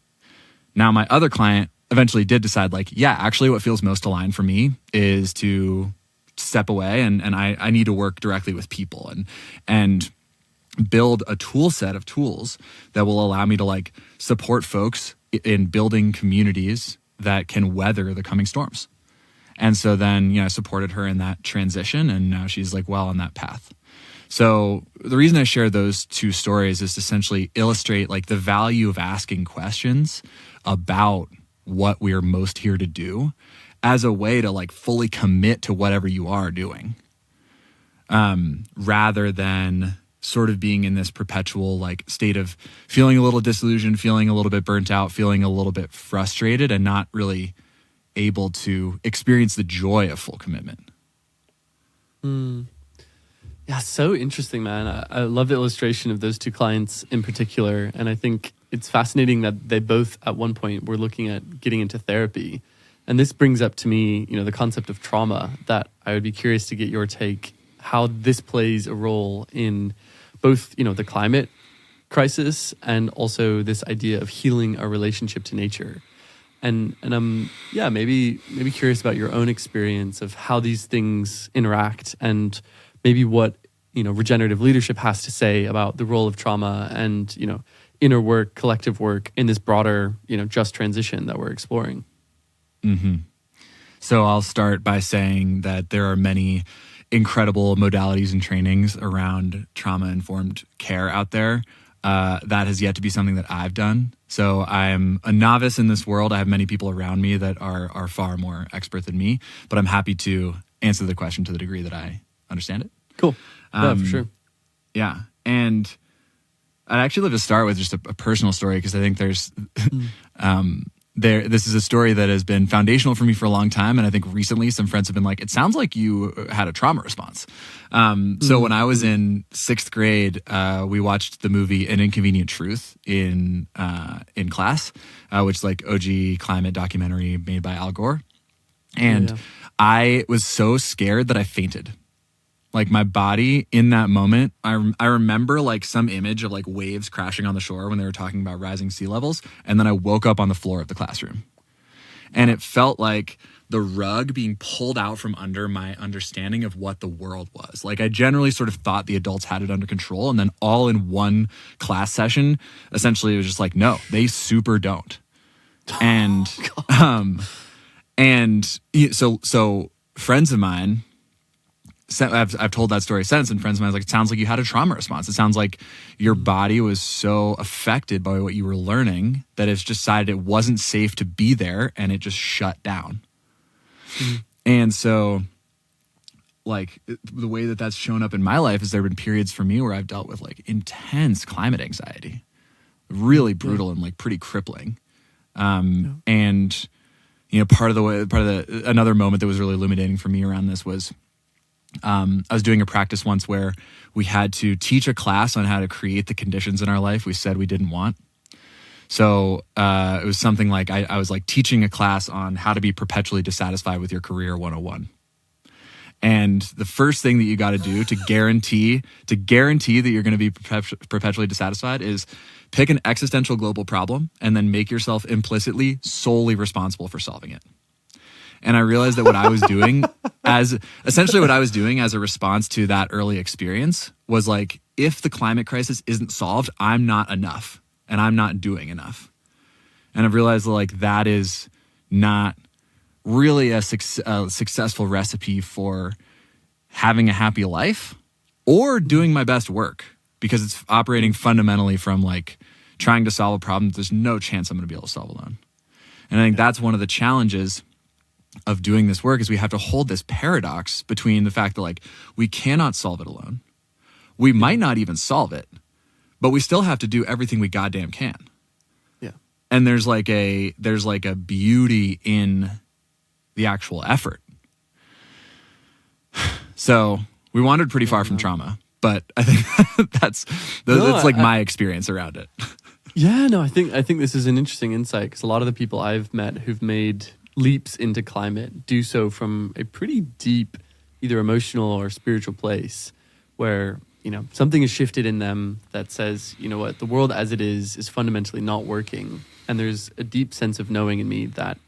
Now, my other client eventually did decide like, yeah, actually what feels most aligned for me is to step away and I need to work directly with people and build a tool set of tools that will allow me to like support folks in building communities that can weather the coming storms. And so then, I supported her in that transition, and now she's like well on that path. So the reason I share those 2 stories is to essentially illustrate like the value of asking questions about what we are most here to do as a way to like fully commit to whatever you are doing, rather than sort of being in this perpetual like state of feeling a little disillusioned, feeling a little bit burnt out, feeling a little bit frustrated, and not really able to experience the joy of full commitment. Yeah, so interesting, man. I love the illustration of those 2 clients in particular. And I think it's fascinating that they both at one point were looking at getting into therapy. And this brings up to me, the concept of trauma, that I would be curious to get your take, how this plays a role in both, the climate crisis and also this idea of healing our relationship to nature. And I'm maybe curious about your own experience of how these things interact, and maybe what regenerative leadership has to say about the role of trauma and inner work, collective work in this broader just transition that we're exploring. Mm-hmm. So I'll start by saying that there are many incredible modalities and trainings around trauma-informed care out there. That has yet to be something that I've done. So I'm a novice in this world. I have many people around me that are far more expert than me, but I'm happy to answer the question to the degree that I understand it. Cool. Yeah, for sure. Yeah. And I'd actually love to start with just a personal story, because I think there's this is a story that has been foundational for me for a long time. And I think recently some friends have been like, it sounds like you had a trauma response. So when I was in 6th grade, we watched the movie An Inconvenient Truth in class, which is like OG climate documentary made by Al Gore. And I was so scared that I fainted. Like my body in that moment, I remember like some image of like waves crashing on the shore when they were talking about rising sea levels. And then I woke up on the floor of the classroom. And it felt like the rug being pulled out from under my understanding of what the world was. Like I generally sort of thought the adults had it under control. And then all in one class session, essentially it was just like, no, they super don't. And, so friends of mine, I've told that story since, and friends of mine was like, it sounds like you had a trauma response. It sounds like your body was so affected by what you were learning that it's decided it wasn't safe to be there, and it just shut down. Mm-hmm. And so, like, the way that that's shown up in my life is there have been periods for me where I've dealt with like intense climate anxiety, really brutal and like pretty crippling. And another moment that was really illuminating for me around this was, I was doing a practice once where we had to teach a class on how to create the conditions in our life we said we didn't want. So it was something like I was like teaching a class on how to be perpetually dissatisfied with your career 101. And the first thing that you got to do to guarantee that you're going to be perpetually dissatisfied is pick an existential global problem and then make yourself implicitly solely responsible for solving it. And I realized that what I was doing as a response to that early experience was like, if the climate crisis isn't solved, I'm not enough and I'm not doing enough. And I've realized like that is not really a successful recipe for having a happy life or doing my best work, because it's operating fundamentally from like trying to solve a problem that there's no chance I'm going to be able to solve alone. And I think that's one of the challenges of doing this work, is we have to hold this paradox between the fact that like we cannot solve it alone. We might not even solve it, but we still have to do everything we goddamn can. Yeah. And there's like a beauty in the actual effort. So we wandered pretty far from trauma, but I think that's my experience around it. Yeah, no, I think this is an interesting insight, because a lot of the people I've met who've made leaps into climate do so from a pretty deep, either emotional or spiritual place, where something is shifted in them that says, you know what, the world as it is fundamentally not working, and there's a deep sense of knowing in me that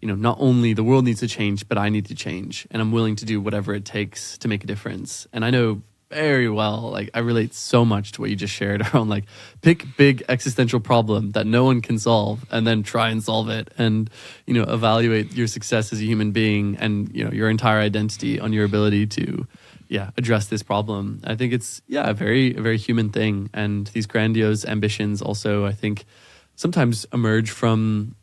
not only the world needs to change, but I need to change, and I'm willing to do whatever it takes to make a difference. And I know very well, like I relate so much to what you just shared around like pick big existential problem that no one can solve and then try and solve it, and evaluate your success as a human being and your entire identity on your ability to address this problem. I think it's a very human thing, and these grandiose ambitions also I think sometimes emerge from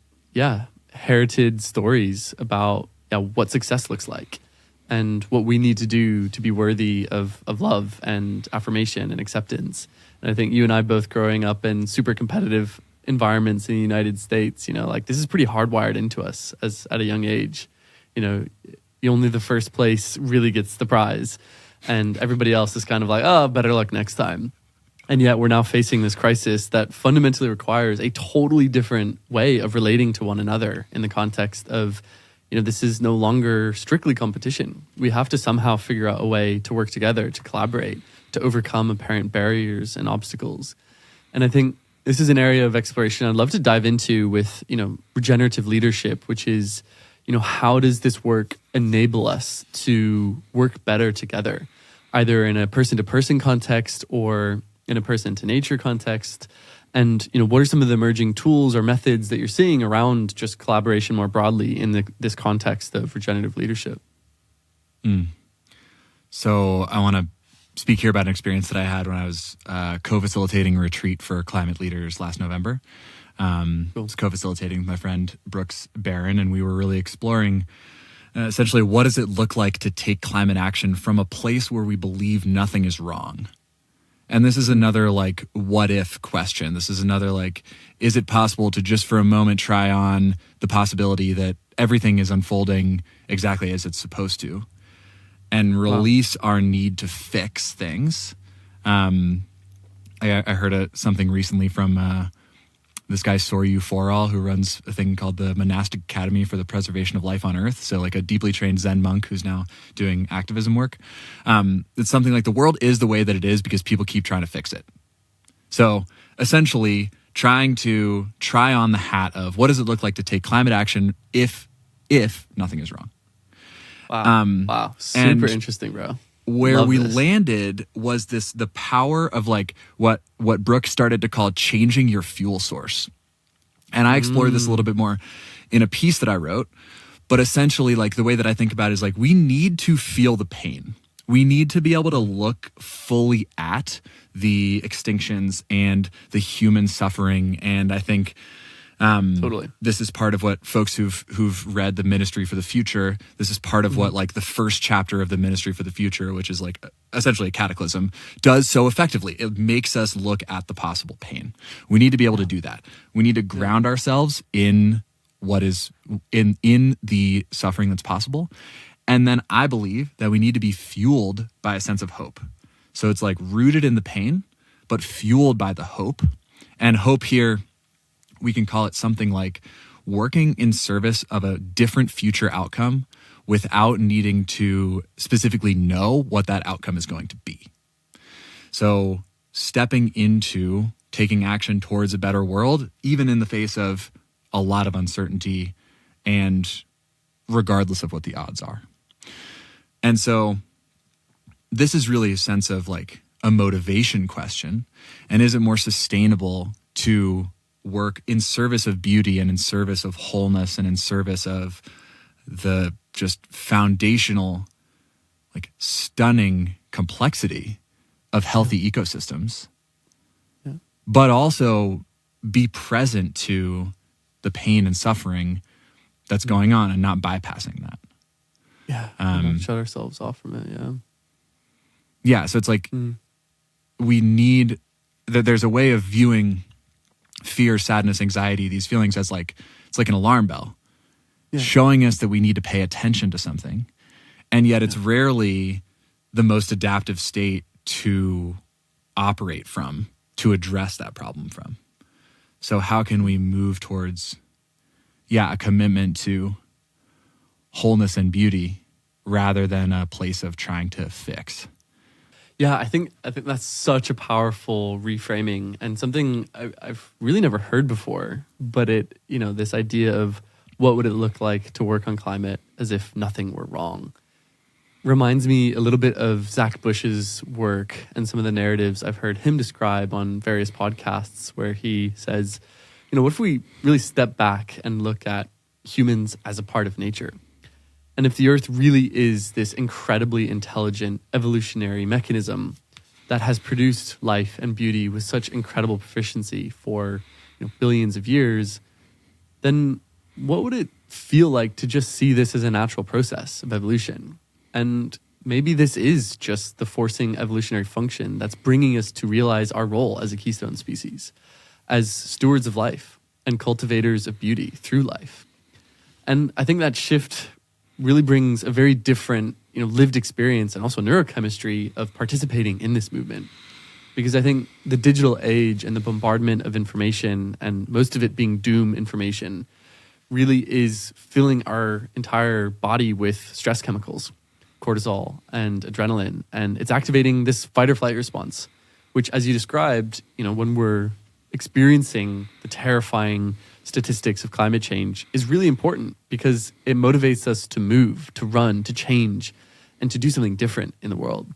herited stories about what success looks like and what we need to do to be worthy of love and affirmation and acceptance. And I think you and I both growing up in super competitive environments in the United States, like this is pretty hardwired into us as at a young age. Only the first place really gets the prize, and everybody else is kind of like, oh, better luck next time. And yet we're now facing this crisis that fundamentally requires a totally different way of relating to one another in the context of this is no longer strictly competition. We have to somehow figure out a way to work together, to collaborate, to overcome apparent barriers and obstacles. And I think this is an area of exploration I'd love to dive into with, regenerative leadership, which is, how does this work enable us to work better together, either in a person-to-person context or in a person-to-nature context? And, what are some of the emerging tools or methods that you're seeing around just collaboration more broadly in this context of regenerative leadership? So I want to speak here about an experience that I had when I was co-facilitating a retreat for climate leaders last November. I was co-facilitating with my friend Brooks Barron, and we were really exploring essentially what does it look like to take climate action from a place where we believe nothing is wrong. And this is another what if question. This is another is it possible to just for a moment try on the possibility that everything is unfolding exactly as it's supposed to, and release our need to fix things. I heard something recently from this guy Soryu Foral, who runs a thing called the Monastic Academy for the Preservation of Life on Earth. So a deeply trained Zen monk who's now doing activism work. It's something like the world is the way that it is because people keep trying to fix it. So essentially trying to try on the hat of what does it look like to take climate action if nothing is wrong. Wow. Super interesting, bro. Where we landed was the power of what Brooke started to call changing your fuel source. And I explored this a little bit more in a piece that I wrote. But essentially, the way that I think about it is we need to feel the pain. We need to be able to look fully at the extinctions and the human suffering. And I think totally. This is part of what folks who've read the Ministry for the Future. This is part of what the first chapter of the Ministry for the Future, which is essentially a cataclysm, does so effectively. It makes us look at the possible pain. We need to be able to do that. We need to ground ourselves in what is in the suffering that's possible. And then I believe that we need to be fueled by a sense of hope. So it's rooted in the pain, but fueled by the hope. And hope here, we can call it something like working in service of a different future outcome without needing to specifically know what that outcome is going to be. So stepping into taking action towards a better world, even in the face of a lot of uncertainty and regardless of what the odds are. And so this is really a sense of a motivation question. And is it more sustainable to work in service of beauty and in service of wholeness and in service of the just foundational, stunning complexity of healthy ecosystems, but also be present to the pain and suffering that's going on and not bypassing that. Yeah. Not shut ourselves off from it. Yeah. Yeah. So it's we need that. There's a way of viewing fear, sadness, anxiety, these feelings as it's like an alarm bell, showing us that we need to pay attention to something. And yet it's rarely the most adaptive state to operate from, to address that problem from. So how can we move towards, a commitment to wholeness and beauty rather than a place of trying to fix? Yeah, I think that's such a powerful reframing and something I've really never heard before. But this idea of what would it look like to work on climate as if nothing were wrong reminds me a little bit of Zach Bush's work and some of the narratives I've heard him describe on various podcasts where he says, what if we really step back and look at humans as a part of nature? And if the Earth really is this incredibly intelligent evolutionary mechanism that has produced life and beauty with such incredible proficiency for billions of years, then what would it feel like to just see this as a natural process of evolution? And maybe this is just the forcing evolutionary function that's bringing us to realize our role as a keystone species, as stewards of life and cultivators of beauty through life. And I think that shift really brings a very different, lived experience and also neurochemistry of participating in this movement. Because I think the digital age and the bombardment of information, and most of it being doom information, really is filling our entire body with stress chemicals, cortisol and adrenaline. And it's activating this fight or flight response, which, as you described, when we're experiencing the terrifying statistics of climate change is really important because it motivates us to move, to run, to change, and to do something different in the world.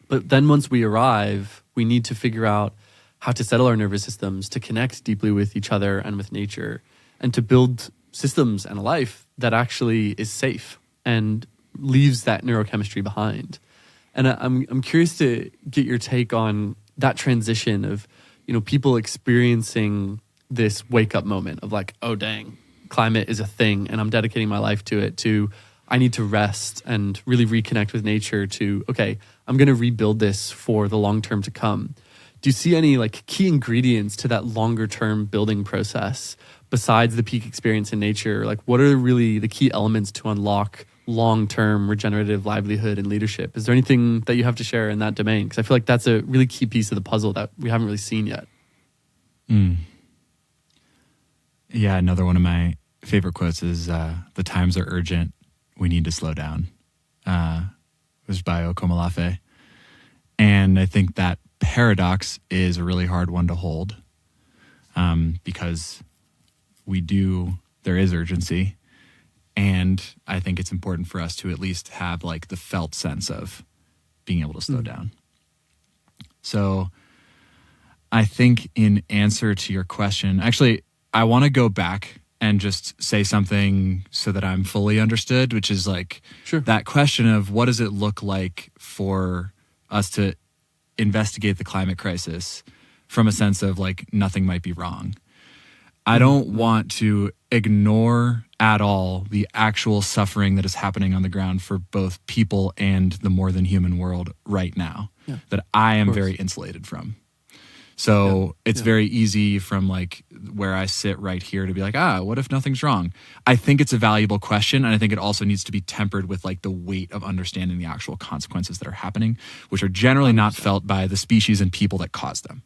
But then once we arrive, we need to figure out how to settle our nervous systems, to connect deeply with each other and with nature, and to build systems and a life that actually is safe and leaves that neurochemistry behind. And I'm curious to get your take on that transition of, people experiencing this wake up moment of like, oh dang, climate is a thing and I'm dedicating my life to it, to I need to rest and really reconnect with nature, to, okay, I'm going to rebuild this for the long term to come. Do you see any like key ingredients to that longer term building process besides the peak experience in nature? Like, what are really the key elements to unlock long-term regenerative livelihood and leadership? Is there anything that you have to share in that domain? Because I feel like that's a really key piece of the puzzle that we haven't really seen yet. Yeah, another one of my favorite quotes is, the times are urgent, we need to slow down. It was by Okomolafe. And I think that paradox is a really hard one to hold, because there is urgency. And I think it's important for us to at least have like the felt sense of being able to slow down. So I think in answer to your question, actually, I want to go back and just say something so that I'm fully understood, which is like that question of what does it look like for us to investigate the climate crisis from a sense of like nothing might be wrong. I don't want to ignore at all the actual suffering that is happening on the ground for both people and the more than human world right now that I am very insulated from. So it's very easy from like where I sit right here to be like, what if nothing's wrong? I think it's a valuable question. And I think it also needs to be tempered with like the weight of understanding the actual consequences that are happening, which are generally not felt by the species and people that cause them.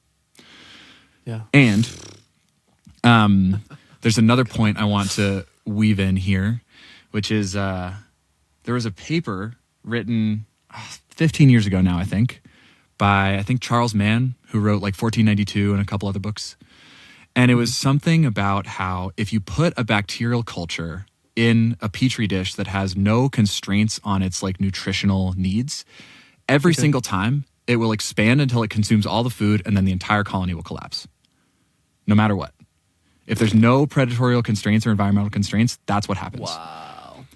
Yeah. And there's another point I want to weave in here, which is there was a paper written 15 years ago now, I think, by Charles Mann, who wrote like 1492 and a couple other books. And it was something about how if you put a bacterial culture in a petri dish that has no constraints on its like nutritional needs, every single time it will expand until it consumes all the food, and then the entire colony will collapse, no matter what. If there's no predatory constraints or environmental constraints, that's what happens.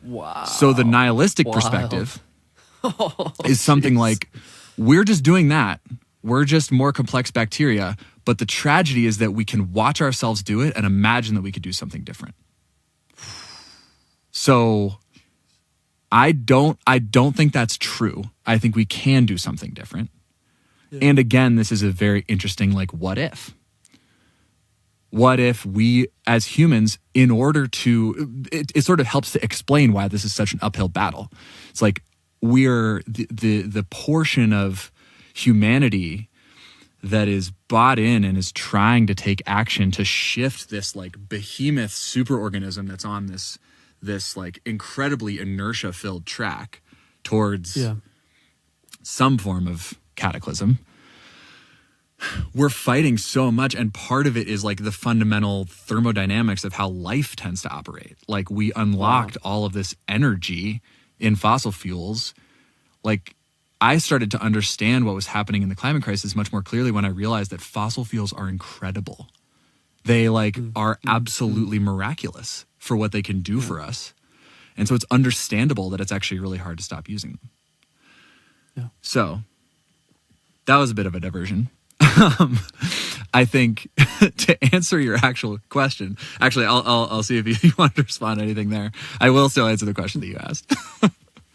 Wow. So the nihilistic perspective is something like, we're just doing that. We're just more complex bacteria. But the tragedy is that we can watch ourselves do it and imagine that we could do something different. So I don't think that's true. I think we can do something different. Yeah. And again, this is a very interesting, like, what if? What if we, as humans, in order to, it sort of helps to explain why this is such an uphill battle. It's like we're the portion of humanity that is bought in and is trying to take action to shift this like behemoth superorganism that's on this like incredibly inertia-filled track towards some form of cataclysm. We're fighting so much, and part of it is like the fundamental thermodynamics of how life tends to operate. Like we unlocked all of this energy in fossil fuels. Like I started to understand what was happening in the climate crisis much more clearly when I realized that fossil fuels are incredible. They like are absolutely miraculous for what they can do for us. And so it's understandable that it's actually really hard to stop using them. Yeah. So that was a bit of a diversion. I think to answer your actual question, actually, I'll see if you want to respond to anything there. I will still answer the question that you asked.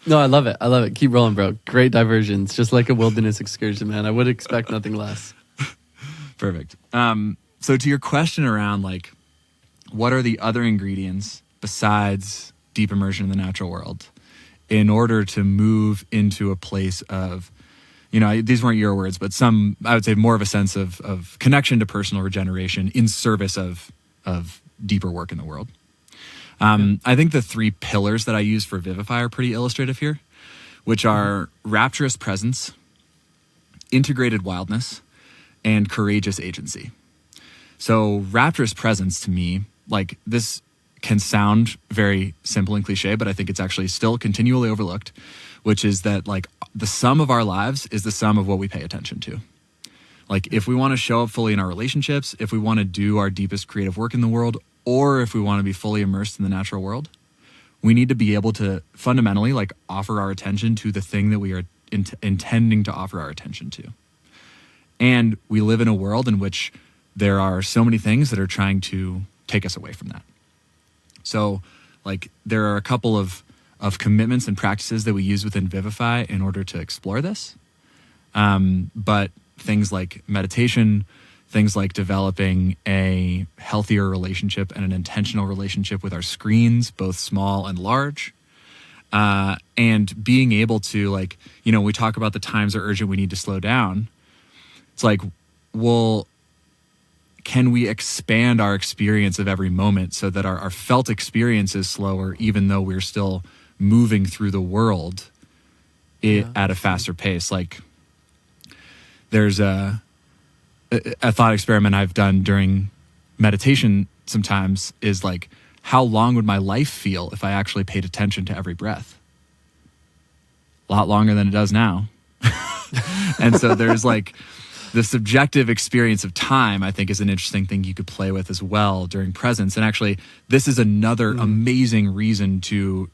No, I love it. Keep rolling, bro. Great diversions. Just like a wilderness excursion, man. I would expect nothing less. Perfect. So to your question around like, what are the other ingredients besides deep immersion in the natural world in order to move into a place of, these weren't your words, but some, I would say more of a sense of connection to personal regeneration in service of deeper work in the world. I think the three pillars that I use for VIVIFY are pretty illustrative here, which are rapturous presence, integrated wildness, and courageous agency. So rapturous presence to me, like this can sound very simple and cliche, but I think it's actually still continually overlooked, which is that like the sum of our lives is the sum of what we pay attention to. Like if we want to show up fully in our relationships, if we want to do our deepest creative work in the world, or if we want to be fully immersed in the natural world, we need to be able to fundamentally like offer our attention to the thing that we are intending to offer our attention to. And we live in a world in which there are so many things that are trying to take us away from that. So like there are a couple of commitments and practices that we use within VIVIFY in order to explore this. But things like meditation, things like developing a healthier relationship and an intentional relationship with our screens, both small and large. And being able to like, we talk about the times are urgent, we need to slow down. It's like, well, can we expand our experience of every moment so that our felt experience is slower, even though we're still moving through the world at a faster pace? Like there's a thought experiment I've done during meditation sometimes is like, how long would my life feel if I actually paid attention to every breath? A lot longer than it does now. And so there's like the subjective experience of time, I think, is an interesting thing you could play with as well during presence. And actually, this is another amazing reason to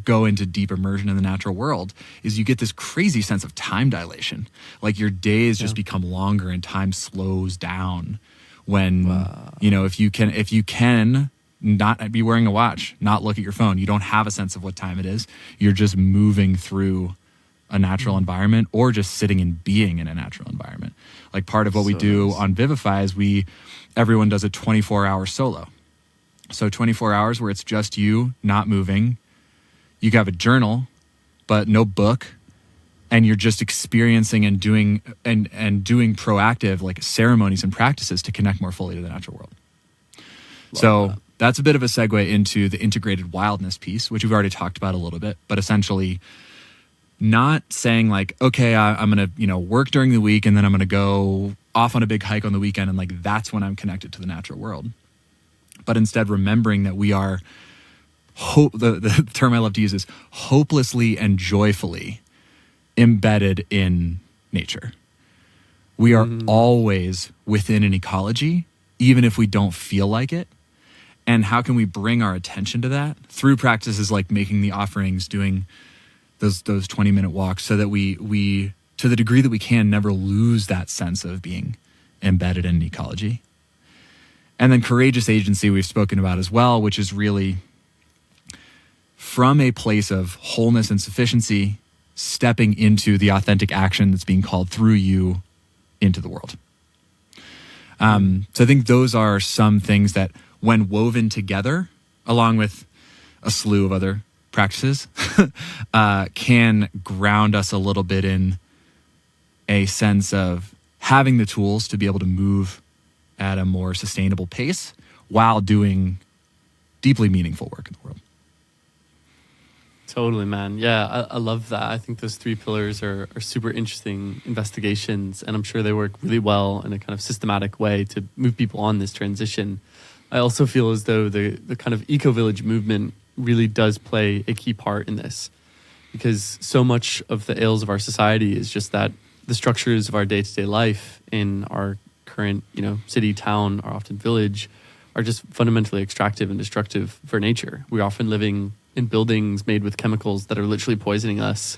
go into deep immersion in the natural world, is you get this crazy sense of time dilation. Like your days just become longer and time slows down when, if you can not be wearing a watch, not look at your phone, you don't have a sense of what time it is. You're just moving through a natural environment or just sitting and being in a natural environment. Like part of what we do on VIVIFY is everyone does a 24-hour solo. So 24 hours where it's just you, not moving. You have a journal, but no book, and you're just experiencing and doing doing proactive like ceremonies and practices to connect more fully to the natural world. That's a bit of a segue into the integrated wildness piece, which we've already talked about a little bit, but essentially not saying like, okay, I'm going to, work during the week and then I'm going to go off on a big hike on the weekend. And like, that's when I'm connected to the natural world. But instead remembering that we are the term I love to use is hopelessly and joyfully embedded in nature. We are always within an ecology, even if we don't feel like it. And how can we bring our attention to that through practices like making the offerings, doing those 20-minute walks, so that we to the degree that we can never lose that sense of being embedded in an ecology. And then courageous agency we've spoken about as well, which is really from a place of wholeness and sufficiency, stepping into the authentic action that's being called through you into the world. So I think those are some things that, when woven together, along with a slew of other practices, can ground us a little bit in a sense of having the tools to be able to move at a more sustainable pace while doing deeply meaningful work in the world. Totally, man. Yeah, I love that. I think those three pillars are super interesting investigations, and I'm sure they work really well in a kind of systematic way to move people on this transition. I also feel as though the kind of eco-village movement really does play a key part in this, because so much of the ills of our society is just that the structures of our day-to-day life in our current, city, town, or often village are just fundamentally extractive and destructive for nature. We're often living in buildings made with chemicals that are literally poisoning us,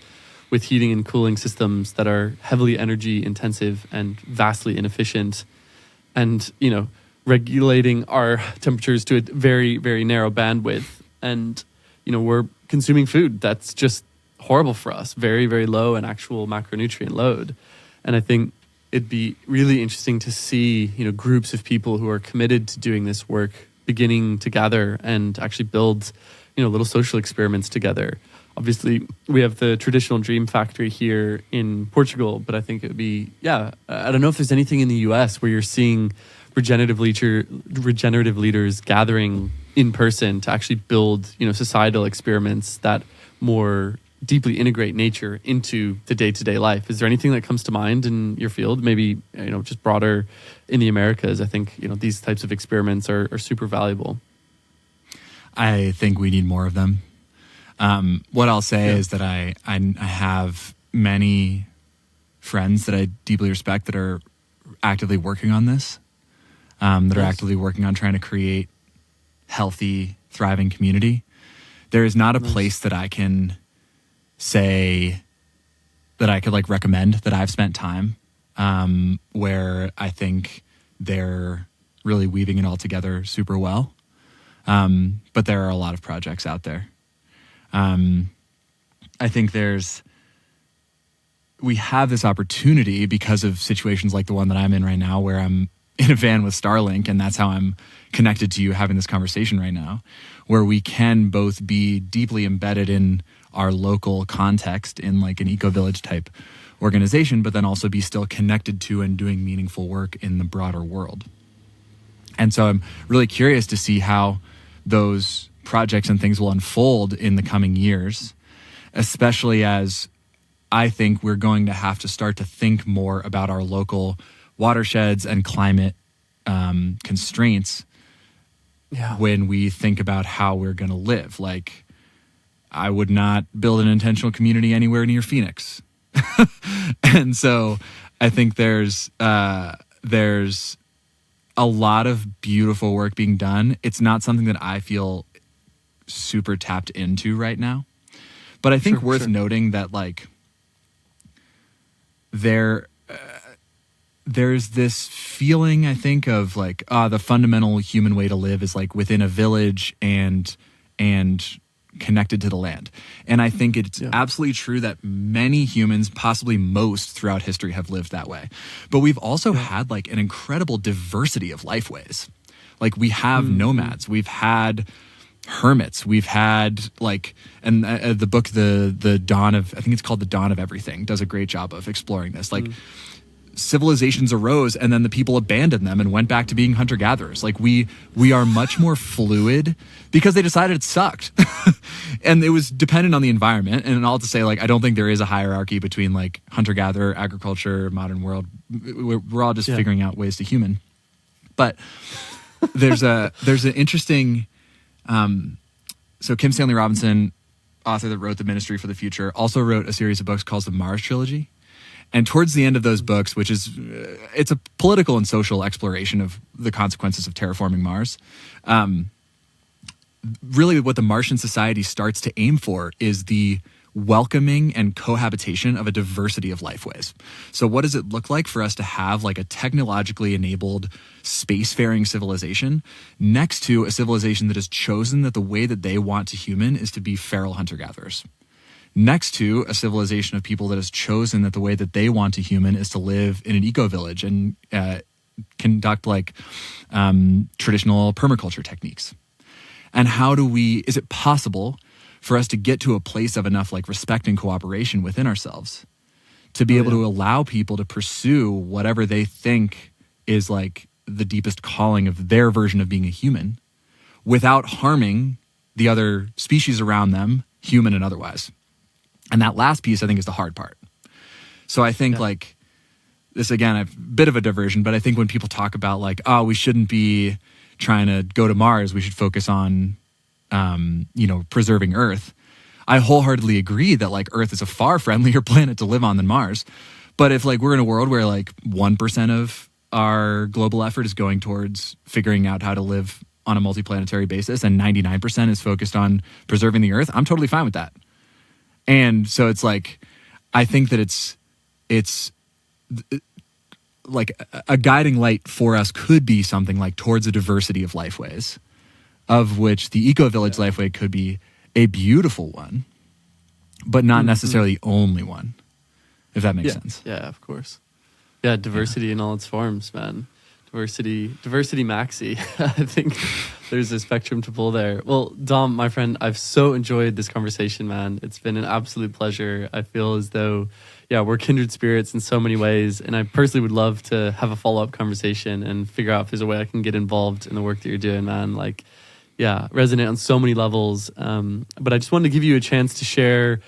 with heating and cooling systems that are heavily energy intensive and vastly inefficient, and, regulating our temperatures to a very, very narrow bandwidth. And, we're consuming food that's just horrible for us, very, very low in actual macronutrient load. And I think it'd be really interesting to see, groups of people who are committed to doing this work beginning to gather and actually build, little social experiments together. Obviously, we have the traditional Dream Factory here in Portugal, but I think it would be, I don't know if there's anything in the US where you're seeing regenerative leaders gathering in person to actually build, societal experiments that more deeply integrate nature into the day-to-day life. Is there anything that comes to mind in your field? Maybe, just broader in the Americas. I think, these types of experiments are super valuable. I think we need more of them. What I'll say is that I have many friends that I deeply respect that are actively working on this, that are actively working on trying to create healthy, thriving community. There is not a place that I can say that I could recommend that I've spent time where I think they're really weaving it all together super well. But there are a lot of projects out there. I think we have this opportunity because of situations like the one that I'm in right now, where I'm in a van with Starlink, and that's how I'm connected to you having this conversation right now, where we can both be deeply embedded in our local context in an eco-village type organization, but then also be still connected to and doing meaningful work in the broader world. And so I'm really curious to see how those projects and things will unfold in the coming years, especially as I think we're going to have to start to think more about our local watersheds and climate constraints when we think about how we're going to live. I would not build an intentional community anywhere near Phoenix. And so I think there's a lot of beautiful work being done. It's not something that I feel super tapped into right now. But I think worth noting that there's this feeling, I think, of the fundamental human way to live is within a village and connected to the land. And I think it's absolutely true that many humans, possibly most throughout history, have lived that way. But we've also had an incredible diversity of life ways. We have nomads, we've had hermits, we've had the book, the Dawn of, I think it's called The Dawn of Everything, does a great job of exploring this. Civilizations arose and then the people abandoned them and went back to being hunter-gatherers. We are much more fluid because they decided it sucked. And it was dependent on the environment. And all to say, I don't think there is a hierarchy between hunter-gatherer, agriculture, modern world. We're all just figuring out ways to human. But there's an interesting, so Kim Stanley Robinson, author that wrote The Ministry for the Future, also wrote a series of books called the Mars Trilogy. And towards the end of those books, which is, it's a political and social exploration of the consequences of terraforming Mars. Really what the Martian society starts to aim for is the welcoming and cohabitation of a diversity of lifeways. So what does it look like for us to have a technologically enabled spacefaring civilization next to a civilization that has chosen that the way that they want to human is to be feral hunter-gatherers? Next to a civilization of people that has chosen that the way that they want to human is to live in an eco-village and conduct traditional permaculture techniques. And is it possible for us to get to a place of enough respect and cooperation within ourselves to be able to allow people to pursue whatever they think is the deepest calling of their version of being a human without harming the other species around them, human and otherwise? And that last piece, I think, is the hard part. So I think this, again, a bit of a diversion, but I think when people talk about we shouldn't be trying to go to Mars, we should focus on, preserving Earth. I wholeheartedly agree that Earth is a far friendlier planet to live on than Mars. But if we're in a world where 1% of our global effort is going towards figuring out how to live on a multiplanetary basis and 99% is focused on preserving the Earth, I'm totally fine with that. And so it's I think that it's a guiding light for us could be something towards a diversity of lifeways, of which the eco-village lifeway could be a beautiful one, but not necessarily the only one, if that makes sense. Yeah, of course. Yeah, diversity in all its forms, man. Diversity maxi. I think there's a spectrum to pull there. Well, Dom, my friend, I've so enjoyed this conversation, man. It's been an absolute pleasure. I feel as though, we're kindred spirits in so many ways. And I personally would love to have a follow-up conversation and figure out if there's a way I can get involved in the work that you're doing, man. resonate on so many levels. But I just wanted to give you a chance to share,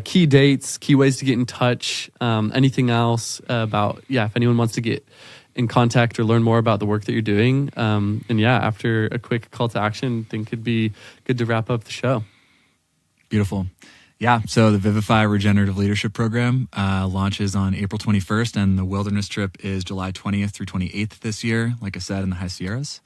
key dates, key ways to get in touch, anything else about, if anyone wants to get in contact or learn more about the work that you're doing. After a quick call to action, I think it'd be good to wrap up the show. Beautiful. Yeah, so the VIVIFY Regenerative Leadership Program launches on April 21st, and the wilderness trip is July 20th through 28th this year, like I said, in the High Sierras.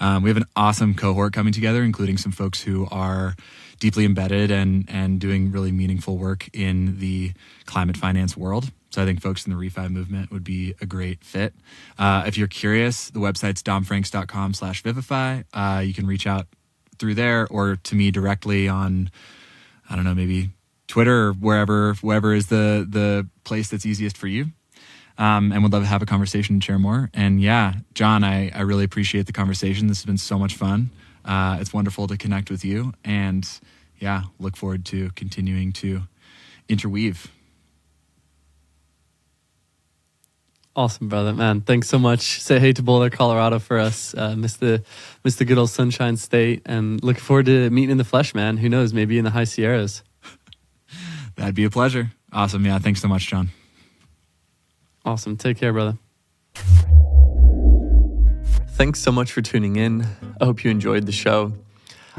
We have an awesome cohort coming together, including some folks who are deeply embedded and doing really meaningful work in the climate finance world. So I think folks in the ReFi movement would be a great fit. If you're curious, the website's domfrancks.com/vivify. You can reach out through there or to me directly on, I don't know, maybe Twitter or wherever is the place that's easiest for you. And would love to have a conversation and share more. And John, I really appreciate the conversation. This has been so much fun. It's wonderful to connect with you, and look forward to continuing to interweave. Awesome, brother, man. Thanks so much. Say hey to Boulder, Colorado for us. Miss the good old Sunshine State, and looking forward to meeting in the flesh, man. Who knows, maybe in the High Sierras. That'd be a pleasure. Awesome. Yeah, thanks so much, John. Awesome. Take care, brother. Thanks so much for tuning in. I hope you enjoyed the show.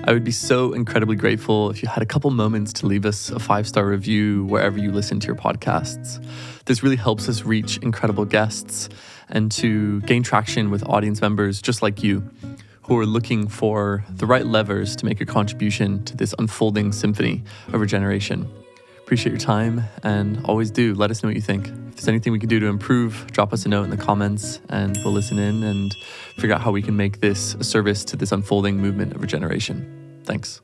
I would be so incredibly grateful if you had a couple moments to leave us a 5-star review wherever you listen to your podcasts. This really helps us reach incredible guests and to gain traction with audience members just like you, who are looking for the right levers to make a contribution to this unfolding symphony of regeneration. Appreciate your time, and always do let us know what you think. If there's anything we can do to improve, drop us a note in the comments and we'll listen in and figure out how we can make this a service to this unfolding movement of regeneration. Thanks.